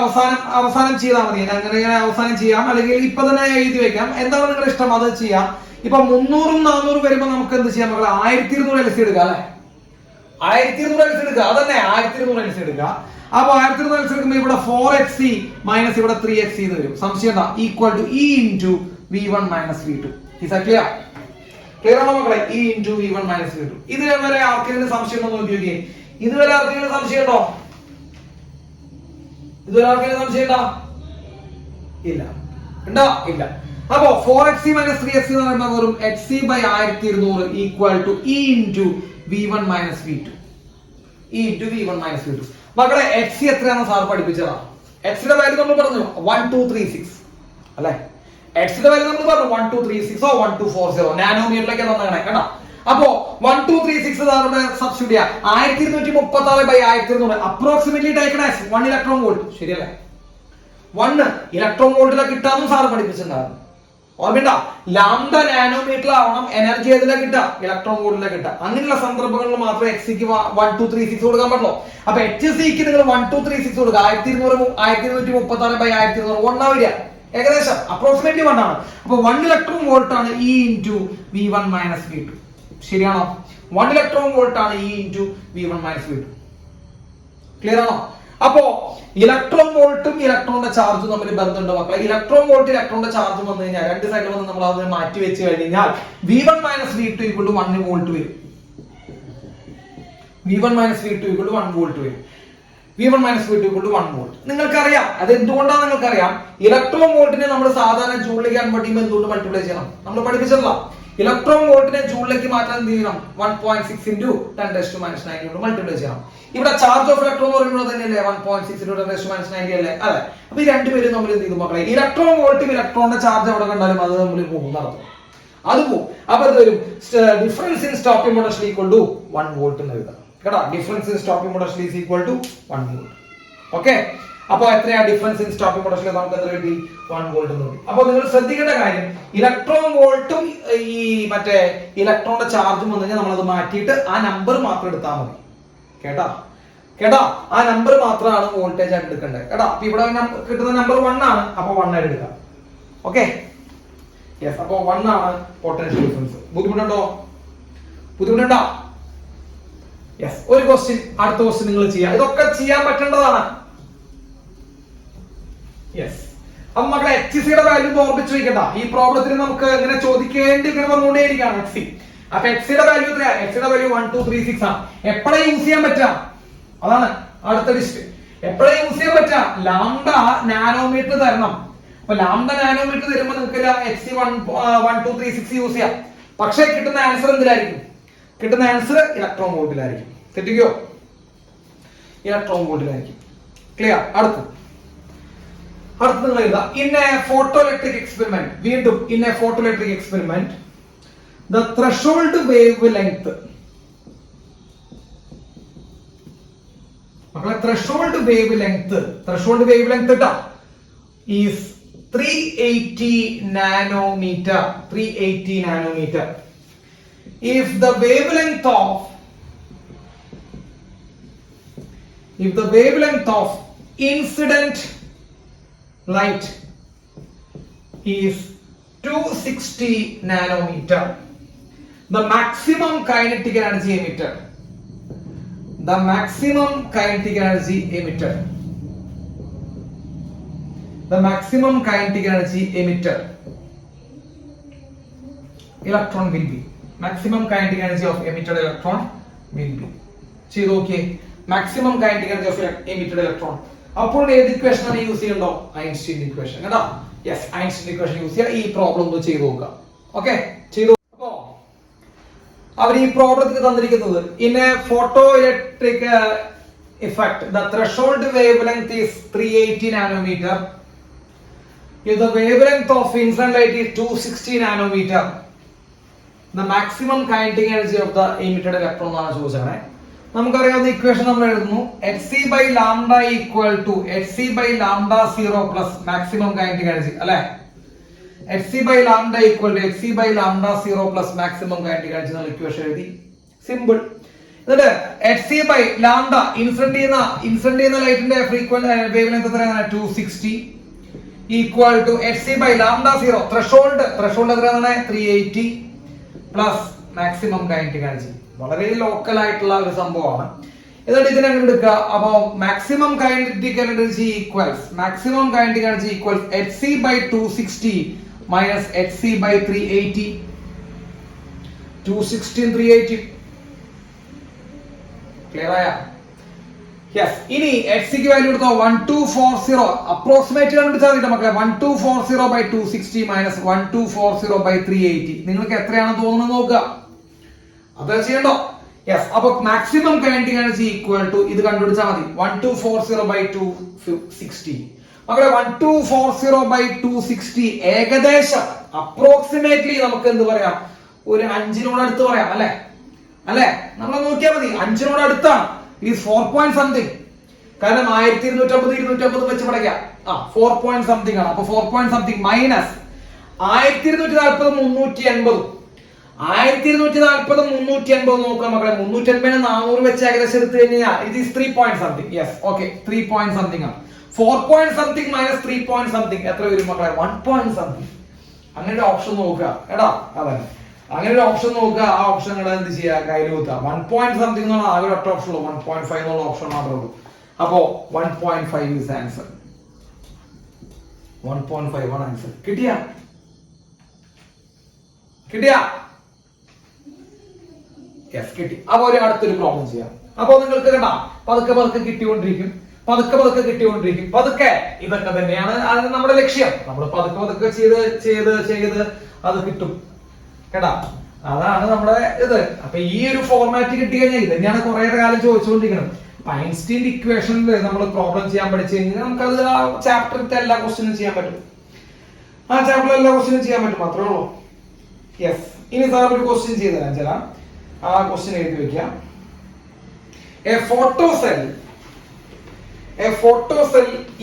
[SPEAKER 1] അവസാനം ചെയ്താൽ മതി. അങ്ങനെ അവസാനം ചെയ്യാം, അല്ലെങ്കിൽ ഇപ്പൊ തന്നെ എഴുതി വെക്കാം. എന്താണ് നിങ്ങളുടെ ഇഷ്ടം അത് ചെയ്യാം. ഇപ്പൊ 300 400 വരുമ്പോ നമുക്ക് എന്ത് ചെയ്യാം മക്കളെ? 1200 LC എടുക്കുക അല്ലെ? 1200 LC എടുക്കുക. അതന്നെ 1200 LC എടുക്കുക. അപ്പൊ 1200 LC എടുക്കുമ്പോൾ ഇവിടെ 4xc മൈനസ് ഇവിടെ 3xc എന്ന് വരും. സംശയം എന്താ? Equal to e into v1 minus v2. Clear? Clear ആണോ മക്കളെ? e into v1 minus v2. ഇതുവരെ ആർക്കെങ്കിലും സംശയം ഉണ്ടോ നോക്കി നോക്കിയേ. ഇതുവരെ ആർക്കെങ്കിലും സംശയം ഉണ്ടോ? ഇതുവരെ ആർക്കെങ്കിലും സംശയം ഉണ്ടോ? ഇല്ല. ഉണ്ടോ? ഇല്ല. അപ്പോ 4xc മൈനസ് 3xc എന്ന് പറയുമ്പോൾ വെറും hc by 1200 equal to e into v1 minus v2. e into v1 minus v2. മക്കളെ hc എത്രയാണെന്ന് സാർ പഠിപ്പിച്ചതാ. hc യുടെ വാല്യൂ നമ്മൾ പറഞ്ഞു 1236 അല്ലെ? hc യുടെ വാല്യൂ നമ്മൾ പറഞ്ഞു 1236 1240 നാനോമീറ്ററിലേക്ക് തന്നേ കേട്ടോ. അപ്പോ 1236 സാറിന്റെ സബ്സ്റ്റിറ്റ്യൂട്ട് ചെയ്യാം. 1236 by 1200 approximately taken as 1 electron volt. ശരിയല്ലേ? 1 ഇലക്ട്രോൺ വോൾട്ടിലാണ് കിട്ടാമെന്ന് സാർ പഠിപ്പിച്ചിട്ടുണ്ടായിരുന്നു. ഓർമ്മയുണ്ടോ? ലാംഡ നാനോമീറ്ററിലാവണം എനർജി ഏതിലാണ് കിട്ടുക? ഇലക്ട്രോൺ വോൾട്ടിലാണ് കിട്ടുക. അങ്ങനെയുള്ള സന്ദർഭങ്ങളിൽ മാത്രമേ എക്സിക്ക് 1236 കൊടുക്കാൻ പറ്റുള്ളൂ. അപ്പൊ HCക്ക് നിങ്ങൾ 1236 കൊടുക്കുക. 1236 by 1200 1 വരിക. ഏകദേശം അപ്രോക്സിമേറ്റ്ലി 1 ആണ്. അപ്പൊ 1 ഇലക്ട്രോൺ വോൾട്ട് ആണ് e into v1 minus v2. ശരിയാണോ? 1 ഇലക്ട്രോൺ വോൾട്ട് ആണ് e into v1 minus v2. Clear ആണോ? അപ്പോ ഇലക്ട്രോൺ വോൾട്ടും ഇലക്ട്രോണിന്റെ ചാർജും തമ്മിൽ ബന്ധമുണ്ട് മക്കളെ. ഇലക്ട്രോൺ വോൾട്ട് ഇലക്ട്രോണിന്റെ ചാർജ് വന്നു കഴിഞ്ഞാൽ രണ്ട് സൈഡിൽ വന്ന് നമ്മൾ അത് മാറ്റി വെച്ച് കഴിഞ്ഞാൽ v1 minus v2 equal to 1 volt വരും. v1 minus v2 equal to 1 volt വരും. v1 minus v2 equal to 1 volt. നിങ്ങൾക്കറിയാം അത് എന്തുകൊണ്ടാണ് നിങ്ങൾക്കറിയാം. ഇലക്ട്രോൺ വോൾട്ടിനെ നമ്മൾ സാധാരണ ജൂളിലേക്ക് കൺവേർട്ട് ചെയ്യുമ്പോൾ എന്തുകൊണ്ട് മൾട്ടിപ്ലൈ ചെയ്യണം? നമ്മൾ പഠിപ്പിച്ചല്ല. ഇലക്ട്രോൺ വോൾട്ടിനെ ജൂളിലേക്ക് മാറ്റാൻ എന്ത് ചെയ്യണം? 1.6 into 10⁻⁹ കൊണ്ട് മൾട്ടിപ്ലൈ ചെയ്യണം. ഇവിടെ ചാർജ് ഓഫ് ഇലക്ട്രോൺ എന്ന് പറയുന്നത് തന്നെയല്ലേ 1.6 into 10⁻⁹ അല്ലേ? അതെ. അപ്പൊ ഈ രണ്ടുപേരും നമ്മൾ എന്ത് ചെയ്തു മക്കളെ? ഇലക്ട്രോൺ വോൾട്ടും ഇലക്ട്രോണിന്റെ ചാർജ് എവിടെ കണ്ടാലും അത് തമ്മിൽ പോകും, നടത്തും. അത് പോകും. അപ്പൊ അത് വരും difference in stopping potential equal to 1 volt എന്ന് എഴുതാം കേട്ടോ. Difference in stopping potential is equal to 1 volt. Okay. അപ്പൊ എത്രയാ ഡിഫറൻസ് ഇൻ സ്റ്റോപ്പിംഗ് പൊട്ടൻഷ്യൽ? നമുക്ക് എത്ര കിട്ടി? 1 വോൾട്ട് എന്ന് കിട്ടി. അപ്പൊ നിങ്ങൾ ശ്രദ്ധിക്കേണ്ട കാര്യം ഇലക്ട്രോൺ വോൾട്ടും ഈ മറ്റേ ഇലക്ട്രോണിന്റെ ചാർജും വന്നു കഴിഞ്ഞാൽ നമ്മളത് മാറ്റിയിട്ട് ആ നമ്പർ മാത്രം എടുത്താൽ മതി കേട്ടാ. ആ നമ്പർ മാത്രമാണ് വോൾട്ടേജ് ആയിട്ട് എടുക്കേണ്ടത് കേട്ടോ. അപ്പൊ ഇവിടെ കിട്ടുന്ന നമ്പർ 1 ആണ്. അപ്പൊ 1 ആയിട്ട് എടുക്കാം. ഓക്കെ. യെസ്. അപ്പൊ 1 ആണ് പൊട്ടൻഷ്യൽ ഡിഫറൻസ്. ബുദ്ധിമുട്ടുണ്ടോ? യെസ്. ഒരു ക്വസ്റ്റ്യൻ അടുത്ത ക്വസ്റ്റ്യൻ നിങ്ങൾ ചെയ്യാം. ഇതൊക്കെ ചെയ്യാൻ പറ്റേണ്ടതാണ്. യെസ്. അപ്പൊ മക്കളെ HCയുടെ വാല്യൂ ഓർമ്മിച്ച് വെക്കണ്ട. ഈ പ്രോബ്ലത്തിന് നമുക്ക് ഇങ്ങനെ ചോദിക്കേണ്ടി ഇങ്ങനെ വന്നുകൊണ്ടേയിരിക്കുകയാണ് HC. അപ്പൊ HCയുടെ വാല്യൂ എത്രയാ? HCയുടെ വാല്യൂ 1236 ആണ്. എപ്പോഴാ യൂസ് ചെയ്യാൻ പറ്റാ? അതാണ് അടുത്ത ലിസ്റ്റ്. എപ്പോഴാ യൂസ് ചെയ്യാൻ പറ്റാ? ലാംഡ നാനോമീറ്റർ തരണം. അപ്പൊ ലാംഡ നാനോമീറ്റർ തരുമ്പോൾ നിങ്ങൾക്ക് HC 1236 യൂസ് ചെയ്യാം. പക്ഷെ കിട്ടുന്ന ആൻസർ എന്തിലായിരിക്കും? കിട്ടുന്ന ആൻസർ ഇലക്ട്രോൺ വോൾട്ടിലായിരിക്കും. തെറ്റിക്കോ? ഇലക്ട്രോൺ വോൾട്ടിലായിരിക്കും. ക്ലിയർ? അടുത്ത് നിങ്ങൾ എഴുതുക. In a photoelectric experiment, വീണ്ടും in a photoelectric experiment the threshold wavelength, മക്കളെ ത്രെഷോൾഡ് വേവ് ലെങ്ത് ഇട്ടാ is 380 nanometer. 380 nanometer. If the wavelength of incident light is 260 nanometer, the maximum kinetic energy emitted electron will be, maximum kinetic energy of emitted electron will be. ചെയ്തു നോക്കിയേ, maximum kinetic energy of emitted electron. അപ്പോൾ ഏത് ഇക്വേഷൻ ആണ് യൂസ് ചെയ്യണ്ടോ? Einstein equation. കേട്ടോ? യെസ്, ഐൻസ്റ്റീൻ ഇക്വേഷൻ യൂസ് ചെയ്യുക. ഈ പ്രോബ്ലം ഒന്ന് ചെയ്തു നോക്കുക. ഓക്കെ, ചെയ്തു. അപ്പോ അവർ ഈ പ്രോബ്ലത്തിൽ തന്നിരിക്കുന്നത് in a photo electric effect the threshold wavelength is 380 nanometer. If the wavelength of incident light is 260 nanometer, the maximum kinetic energy of the emitted electron ആണ് ചോദിച്ചത്. നമുക്കറിയാവുന്ന ഇക്വേഷൻ നമ്മൾ എഴുതുന്നു hc/λ equal to hc/λ0 plus maximum kinetic energy, അല്ലേ? hc/λ equal to hc/λ0 plus maximum kinetic energy എന്നുള്ള ഇക്വേഷൻ എഴുതി. സിമ്പിൾ. എന്നിട്ട് hc/λ ഇൻസിഡന്റ് ചെയ്യുന്ന ലൈറ്റിന്റെ ഫ്രീക്വൻസി വേവ്ലെങ്ത് എത്രയാണ്? 260 ഈക്വൽ ടു hc/λ0 ത്രെഷോൾഡ് എത്രയാണ്? 380 പ്ലസ് മാക്സിമം കൈനറ്റിക് എനർജി. വളരെ ലോക്കൽ ആയിട്ടുള്ള ഒരു സംഭവമാണ്. എന്നിട്ട് ഇതിനെ എടുക്കുക. അപ്പോ maximum kinetic energy equals hc/260 minus hc/380. 260 380 clear ആയ? യെസ്. ഇനി hc വാല്യൂ എടുത്തോ 1240. അപ്രോക്സിമേറ്റ് കണ്ടുപിടിച്ചാൽ മതി മക്കളെ. 1240/260 മൈനസ് 1240/380. നിങ്ങൾക്ക് എത്രയാണെന്ന് തോന്നുന്നത് നോക്കുക. അത് ചെയ്യണ്ടോ? യെസ്. അപ്പൊ maximum kinetic energy equal to ഇത് കണ്ടുപിടിച്ചാൽ മതി 1240/260. മക്കളെ 1240/260 ഏകദേശം അപ്രോക്സിമേറ്റ്ലി നമുക്ക് എന്ത് പറയാം? ഒരു 5 അടുത്ത് പറയാം, അല്ലെ? നമ്മൾ നോക്കിയാൽ മതി. 5 അടുത്താണ്. Is 4 point something. കാരണം 1250 വെച്ച് പഠിക്കാം. 4 പോയിന്റ് സംതിങ് ആണ്. അപ്പൊ 4 പോയിന്റ് സംതിങ് മൈനസ് 1240 380. 1240 380 നോക്കാം മക്കളെ. 380 400 വെച്ച് ഏകദേശം എടുത്തു കഴിഞ്ഞാൽ ഇത് 3 point something. Yes, okay, 3 point something ആണ്. 4 point something minus 3 point something എത്ര വരും മക്കളെ? 1 പോയിന്റ് സംതിങ്. അങ്ങനെ ഒരു ഓപ്ഷൻ നോക്കുക. എടാ അതെ, അങ്ങനെ ഒരു ഓപ്ഷൻ നോക്കുക. ആ ഓപ്ഷൻ എന്ത് ചെയ്യുക? കയ്യിൽ കുത്തുക. 1 പോയിന്റ് സംതിങ് എന്നുള്ള ആകെ ഒറ്റ ഓപ്ഷൻ ഉള്ളൂ. 1.5 എന്നുള്ള ഓപ്ഷൻ മാത്രമേ ഉള്ളൂ. അപ്പോ 1.5 is ആൻസർ. 1.5 ആണ് ആൻസർ. കിട്ടിയാ? യെസ്, കിട്ടി. അപ്പൊ ഒരു അടുത്തൊരു പ്രോബ്ലം ചെയ്യാം. അപ്പൊ നിങ്ങൾക്ക് കേട്ടാ പതുക്കെ കിട്ടിക്കൊണ്ടിരിക്കും. പതുക്കെ ഇതൊക്കെ തന്നെയാണ് അത് നമ്മുടെ ലക്ഷ്യം. നമ്മൾ പതുക്കെ ചെയ്ത് അത് കിട്ടും. കേട്ടാ, അതാണ് നമ്മുടെ ഇത്. അപ്പൊ ഈ ഒരു ഫോർമാറ്റ് കിട്ടി കഴിഞ്ഞാൽ ഇത് തന്നെയാണ് കുറെ കാലം ചോദിച്ചുകൊണ്ടിരിക്കുന്നത്. ഐൻസ്റ്റീൻ ഇക്വേഷനിൽ നമ്മൾ പ്രോബ്ലം ചെയ്യാൻ പഠിച്ചു കഴിഞ്ഞാൽ നമുക്കത് ആ ചാപ്റ്ററിലത്തെ എല്ലാ ക്വസ്റ്റ്യനും ചെയ്യാൻ പറ്റും. മാത്രമേ ഉള്ളൂ. യെസ്. ഇനി സാർ ഒരു ക്വസ്റ്റ്യൻ ചെയ്തു തരാം. ചില ആ ക്വസ്റ്റ്യൻ എഴുതി വെക്കാം. A photo cell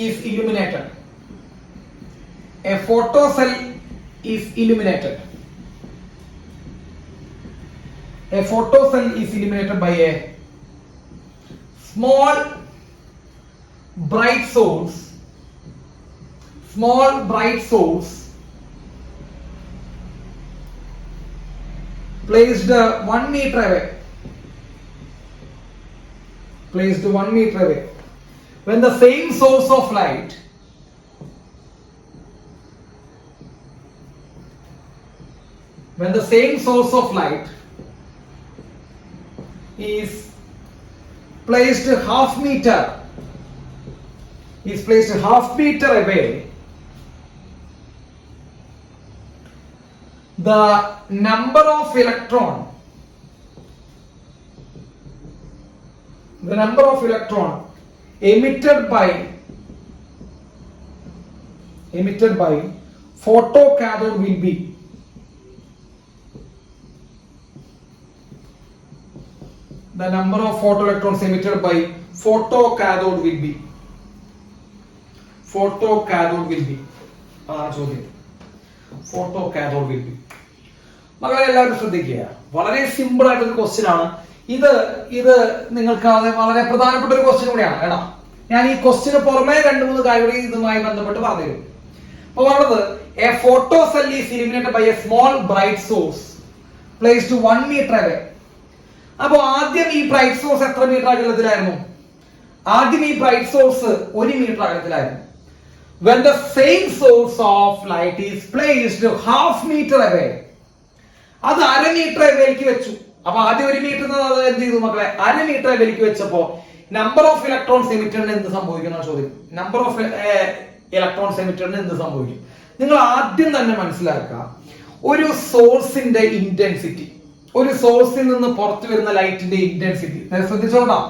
[SPEAKER 1] is illuminated. A photo cell is illuminated. A photo cell is illuminated by a small bright source placed 1 meter away. When the same source of light is placed half meter away, the number of electron emitted by photocathode will be the number of photoelectrons emitted by photocathode will be ചോദ്യം. Photocathode will be. മക്കളെ എല്ലാവരും ശ്രദ്ധിക്കുക, വളരെ സിമ്പിൾ ആയിട്ടൊരു ക്വസ്റ്റ്യൻ ആണ് ഇത് നിങ്ങൾക്ക് വളരെ പ്രധാനപ്പെട്ട ഒരു ക്വസ്റ്റ്യൻ കൂടിയാണ് കേട്ടോ. ഞാൻ ഈ ക്വസ്റ്റ്യന് പുറമെ 2-3 കാര്യങ്ങൾ ഇതുമായി ബന്ധപ്പെട്ട് പറഞ്ഞുതരും. അപ്പൊ പറഞ്ഞത് a photo cell is illuminated by a small bright source placed 1 meter away. അപ്പൊ ആദ്യം ഈ ബ്രൈറ്റ് സോഴ്സ് എത്ര മീറ്റർ അകലത്തിലായിരുന്നു? ആദ്യം ഈ ബ്രൈറ്റ് സോഴ്സ് 1 മീറ്റർ അകലത്തിലായിരുന്നു. When the same source of light is placed half meter away, അത് 1/2 മീറ്റർ അകലേക്ക് വെച്ചു. അപ്പൊ ആദ്യം 1 മീറ്റർ എന്ത് ചെയ്തു മക്കളെ? 1/2 മീറ്റർ അകലേക്ക് വെച്ചപ്പോ നമ്പർ ഓഫ് ഇലക്ട്രോൺസ് എമിറ്റഡിന് എന്ത് സംഭവിക്കുന്ന ചോദ്യം. നമ്പർ ഓഫ് ഇലക്ട്രോൺസ് എമിറ്റഡിന് എന്ത് സംഭവിക്കും? നിങ്ങൾ ആദ്യം തന്നെ മനസ്സിലാക്കുക, ഒരു സോഴ്സിന്റെ ഇന്റൻസിറ്റി, ഒരു സോഴ്സിൽ നിന്ന് പുറത്തു വരുന്ന ലൈറ്റിന്റെ intensity ശ്രദ്ധിച്ചോണ്ടാ.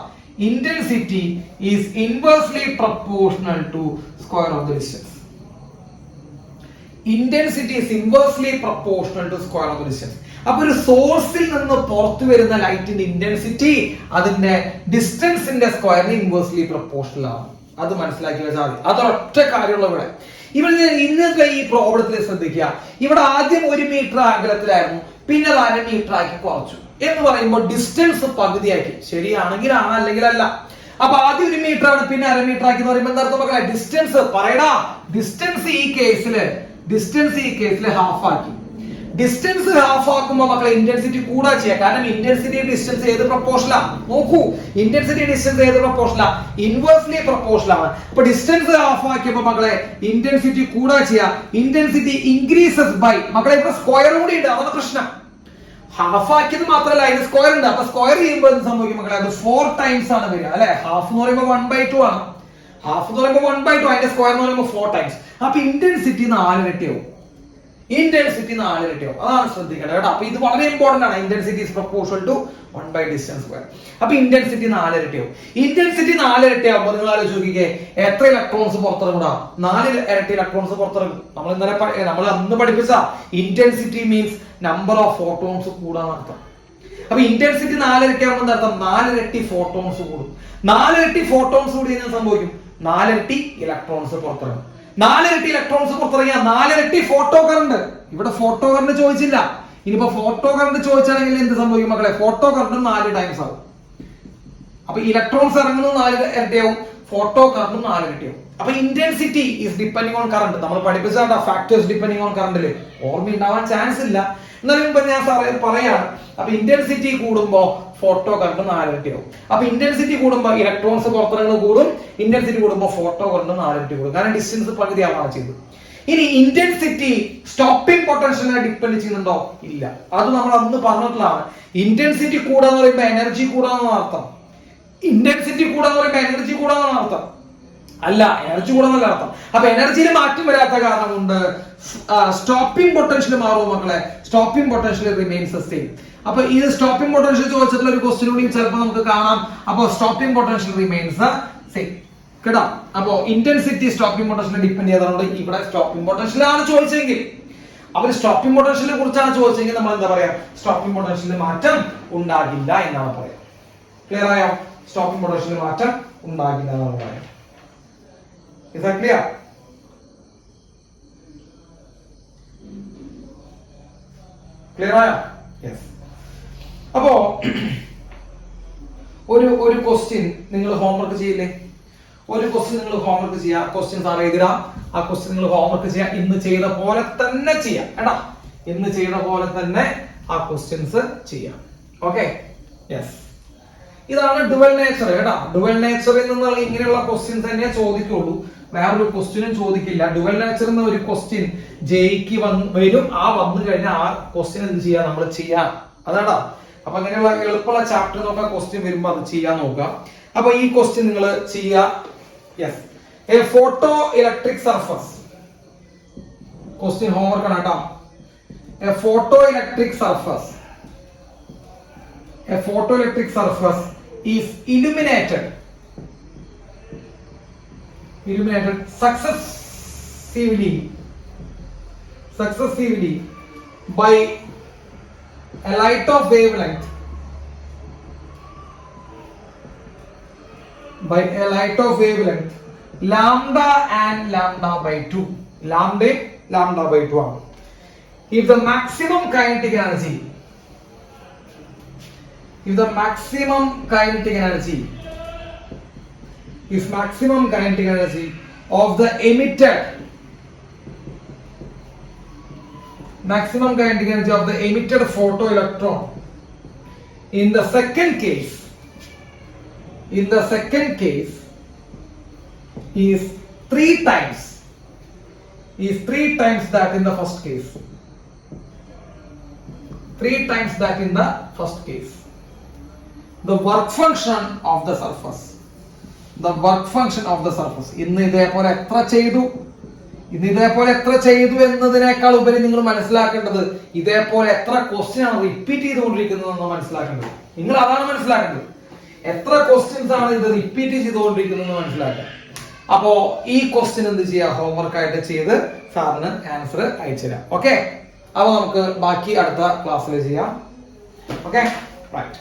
[SPEAKER 1] Intensity is inversely proportional to square of the distance. Intensity is inversely proportional to square of the distance. അപ്പൊ ഒരു സോഴ്സിൽ നിന്ന് പുറത്തു വരുന്ന ലൈറ്റിന്റെ ഇന്റൻസിറ്റി അതിന്റെ ഡിസ്റ്റൻസിന്റെ സ്ക്വയറിന് ഇൻവേഴ്സ്ലി പ്രൊപ്പോർഷണൽ ആണ്. അത് മനസ്സിലാക്കി വെച്ചാൽ മതി. അതൊരൊറ്റ കാര്യമുള്ള ഇവിടെ ഇന്നത്തെ ഈ പ്രോബ്ലത്തിൽ ശ്രദ്ധിക്കുക. ഇവിടെ ആദ്യം 1 മീറ്റർ അകലത്തിലായിരുന്നു, പിന്നെ 1/2 മീറ്റർ ആക്കി കുറച്ചു എന്ന് പറയുമ്പോൾ ഡിസ്റ്റൻസ് പകുതിയാക്കി. ശരിയാണെങ്കിൽ ആണ്, അല്ലെങ്കിൽ അല്ല. അപ്പൊ ആദ്യം 1 മീറ്റർ ആണ്, പിന്നെ 1/2 മീറ്റർ ആക്കി എന്ന് പറയുമ്പോൾ എന്താ മക്കളെ? ഡിസ്റ്റൻസ് പറയടാ. ഡിസ്റ്റൻസ് ഈ കേസില് ഹാഫ് ആക്കി. ഡിസ്റ്റൻസ് ഹാഫ് ആക്കുമ്പോൾ മക്കളെ ഇന്റൻസിറ്റി കൂടാ ചെയ്യാം. കാരണം ഇന്റൻസിറ്റി ഡിസ്റ്റൻസ് ഏത് പ്രൊപ്പോർഷനാ? നോക്കൂ, ഇന്റൻസിറ്റി ഡിസ്റ്റൻസ് ഏത് പ്രൊപ്പോർഷനാ? ഇൻവേഴ്സ്ലി പ്രൊപ്പോർഷണൽ ആണ്. അപ്പൊ ഡിസ്റ്റൻസ് ഹാഫ് ആക്കിയപ്പോ മക്കളെ ഇന്റൻസിറ്റി കൂടാ ചെയ്യാം. ഇന്റൻസിറ്റി ഇൻക്രീസസ് ബൈ, മക്കളെ ഇവിടെ സ്ക്വയർ കൂടി ഉണ്ട്, അതാണ് പ്രശ്നം. ഹാഫ് ആക്കിയത് മാത്രമല്ല, അതിന് സ്ക്വയർ ഉണ്ട്. അപ്പൊ സ്ക്വയർ ചെയ്യുമ്പോൾ എന്ത് സംഭവിക്കും മക്കളെ? അത് 4 ടൈംസ് ആണ് വരിക അല്ലെ. ഹാഫ് എന്ന് പറയുമ്പോൾ 1/2 ആണ്. ഹാഫ് എന്ന് പറയുമ്പോൾ 1/2, അതിന്റെ സ്ക്വയർ എന്ന് പറയുമ്പോൾ 4 ടൈംസ്. അപ്പൊ ഇന്റൻസിറ്റി 4 ഇരട്ടിയാവും. അതാണ് ശ്രദ്ധിക്കേണ്ടത് കേട്ടോ. അപ്പൊ ഇത് വളരെ ഇമ്പോർട്ടന്റ് ആണ്. Intensity is proportional to 1/distance square. അപ്പൊ ഇന്റൻസിറ്റി 4 ഇരട്ടിയാവും. ഇന്റൻസിറ്റി 4 ഇരട്ടിയാവുമ്പോൾ നിങ്ങൾ ആലോചിച്ച് നോക്കിക്കേ, എത്ര ഇലക്ട്രോൺസ് പുറത്തിറങ്ങും? 4 ഇരട്ടി ഇലക്ട്രോൺസ് പുറത്തിറങ്ങും. നമ്മൾ അന്ന് പഠിപ്പിച്ച intensity means number of photons കൂടാന്ന് അർത്ഥം. അപ്പൊ ഇന്റൻസിറ്റി 4 ഇരട്ടിയാവുമ്പോൾ എന്താ അർത്ഥം? 4 ഇരട്ടി ഫോട്ടോൺസ് കൂടും. 4 ഇരട്ടി ഫോട്ടോൺസ് കൂടി എന്ത് സംഭവിക്കും? 4 ഇരട്ടി ഇലക്ട്രോൺസ് പുറത്തിറങ്ങും. 4 ഇരട്ടി ഇലക്ട്രോൺസ് പുറത്തിറങ്ങിയ 4 ഇരട്ടി ഫോട്ടോ കറണ്ട്. ഇവിടെ ഫോട്ടോ കറണ്ട് ചോദിച്ചില്ല. ഇനിയിപ്പോ ഫോട്ടോ കറണ്ട് ചോദിച്ചാണെങ്കിൽ എന്ത് സംഭവിക്കും മക്കളെ? ഫോട്ടോ കറണ്ട് 4 ടൈംസ് ആവും. അപ്പൊ ഇലക്ട്രോൺസ് ഇറങ്ങുന്നത് 4 ഇരട്ടിയാവും, ഫോട്ടോ കറണ്ട് 4 ഇരട്ടിയാവും. അപ്പൊ intensity is depending on current. നമ്മൾ പഠിപ്പിച്ചാ ഫാക്ടേഴ്സ് ഡിപ്പെൻഡിങ് ഓൺ കറണ്ടില് ഓർമ്മ ഉണ്ടാവാൻ ചാൻസ് ഇല്ല. എന്നാലും ഇപ്പൊ ഞാൻ പറയാണ്. അപ്പൊ ഇന്റൻസിറ്റി കൂടുമ്പോ ഫോട്ടോ കറണ്ട് 4 ഇരട്ടിയാവും. അപ്പൊ ഇന്റൻസിറ്റി കൂടുമ്പോ ഇലക്ട്രോൺസ് പുറത്തിറങ്ങുന്നത് കൂടും, ഇന്റൻസിറ്റി കൂടുമ്പോ ഫോട്ടോ കറണ്ട് 4 ഇരട്ടി കൂടും. കാരണം ഡിസ്റ്റൻസ് പകുതിയാവാണ് ചെയ്തത്. ഇനി ഇന്റൻസിറ്റി സ്റ്റോപ്പിംഗ് പൊട്ടൻഷ്യലിനെ ഡിപ്പെൻഡ് ചെയ്യുന്നുണ്ടോ? ഇല്ല. അത് നമ്മൾ അന്ന് പറഞ്ഞിട്ടുള്ളതാണ്. ഇന്റൻസിറ്റി കൂടാന്ന് പറയുമ്പോ എനർജി കൂടാന്നാണ് അർത്ഥം. ഇന്റൻസിറ്റി കൂടാന്ന് പറയുമ്പോ എനർജി കൂടാന്നാണ് അർത്ഥം. അല്ല, എനർജി കൂടാന്നല്ല അർത്ഥം. അപ്പൊ എനർജിയിൽ മാറ്റം വരാത്ത കാരണം കൊണ്ട് സ്റ്റോപ്പിംഗ് പൊട്ടൻഷ്യൽ മാറുമോ മക്കളെ? Stopping potential remains the same. അപ്പൊ ഈ സ്റ്റോപ്പിംഗ് പൊട്ടൻഷ്യൽ ചോദിച്ചിട്ടുള്ള ഒരു ക്വസ്റ്റ്യൻ കൂടി ചിലപ്പോൾ നമുക്ക് കാണാം. അപ്പൊ stopping potential remains the same കേട്ടോ. അപ്പോ ഇന്റൻസിറ്റി സ്റ്റോപ്പിംഗ് പൊട്ടൻഷ്യൽ ഡിപ്പെൻഡ് ചെയ്തതുകൊണ്ട് ഇവിടെ സ്റ്റോപ്പിംഗ് പൊട്ടൻഷ്യൽ ആണ് ചോദിച്ചെങ്കിൽ, അവർ സ്റ്റോപ്പിംഗ് പൊട്ടൻഷ്യലിനെ കുറിച്ചാണ് ചോദിച്ചെങ്കിൽ നമ്മൾ എന്താ പറയാ? സ്റ്റോപ്പിംഗ് പൊട്ടൻഷ്യലിൽ മാറ്റം ഉണ്ടാകില്ല എന്നാണ് പറയാം. ക്ലിയർ ആയോ? സ്റ്റോപ്പിംഗ് പൊട്ടൻഷ്യലിൽ മാറ്റം ഉണ്ടാകില്ല എന്നാണ് പറയാം. Is that clear? Clear ആയോ? Yes. അപ്പോ ഒരു ക്വസ്റ്റ്യൻ നിങ്ങൾ ഹോംവർക്ക് ചെയ്യില്ലേ? ഒരു ക്വസ്റ്റ്യൻ നിങ്ങൾ ഹോംവർക്ക് ചെയ്യാം. ക്വസ്റ്റ്യൻ സാർ എഴുതുക. ആ ക്വസ്റ്റ്യൻ നിങ്ങൾ ഹോംവർക്ക് ചെയ്യാം. ഇന്ന് ചെയ്ത പോലെ തന്നെ ചെയ്യാം കേട്ടാ. ഇന്ന് ചെയ്ത പോലെ തന്നെ ആ ക്വസ്റ്റ്യൻസ് ചെയ്യാം. Okay, yes. ഇതാണ് ഡുവൽ നേച്ചർ കേട്ടാ. ഡുവൽ നേച്ചറിൽ നിന്നുള്ള ഇങ്ങനെയുള്ള ക്വസ്റ്റ്യൻസ് തന്നെ ചോദിക്കുള്ളൂ, വേറൊരു ക്വസ്റ്റ്യനും ചോദിക്കില്ല. ഡുവൽ നേച്ചർ എന്ന ഒരു ക്വസ്റ്റ്യൻ ജെയ്ക്ക് വരും. ആ വന്നു കഴിഞ്ഞാൽ ആ ക്വസ്റ്റ്യൻ എന്ത് ചെയ്യാം? നമ്മൾ ചെയ്യാം. അതാടാ. അപ്പൊ അങ്ങനെയുള്ള എളുപ്പമുള്ള ചാപ്റ്ററിനൊക്കെ ക്വസ്റ്റ്യൻ വരുമ്പോ അത് ചെയ്യാൻ നോക്കുക. അപ്പൊ ഈ ക്വസ്റ്റ്യൻ നിങ്ങൾ ചെയ്യുക. Yes, A photo electric surface. Question homework ആണ് കേട്ടോ. A photo electric surface. A photoelectric surface is illuminated illuminated successively by a light of wavelength lambda and lambda by 2 lambda by 2 ആണ്. If the maximum kinetic energy of the emitted photoelectron in the second case is 3 times that in the first case. 3 times that in the first case. The work function of the surface. ഇന്ന് ഇതേപോലെ എത്ര ചെയ്തു എന്നതിനേക്കാൾ ഉപരി നിങ്ങൾ മനസ്സിലാക്കേണ്ടത് ഇതേപോലെ എത്ര ക്വസ്റ്റ്യൻ ആണ് റിപ്പീറ്റ് ചെയ്തുകൊണ്ടിരിക്കുന്നത് എന്ന് മനസ്സിലാക്കേണ്ടത്. നിങ്ങൾ അതാണ് മനസ്സിലാക്കേണ്ടത്. എത്ര ക്വസ്റ്റ്യൻസ് ആണ് ഇത് റിപ്പീറ്റ് ചെയ്തുകൊണ്ടിരിക്കുന്നത് എന്ന് മനസ്സിലാക്കുക. അപ്പോ ഈ ക്വസ്റ്റ്യൻ എന്ത് ചെയ്യുക, ഹോംവർക്ക് ആയിട്ട് ചെയ്ത് സാറിന് ആൻസർ അയച്ചു തരാം. ഓക്കെ, അപ്പൊ നമുക്ക് ബാക്കി അടുത്ത ക്ലാസ്സിൽ ചെയ്യാം. Okay, right.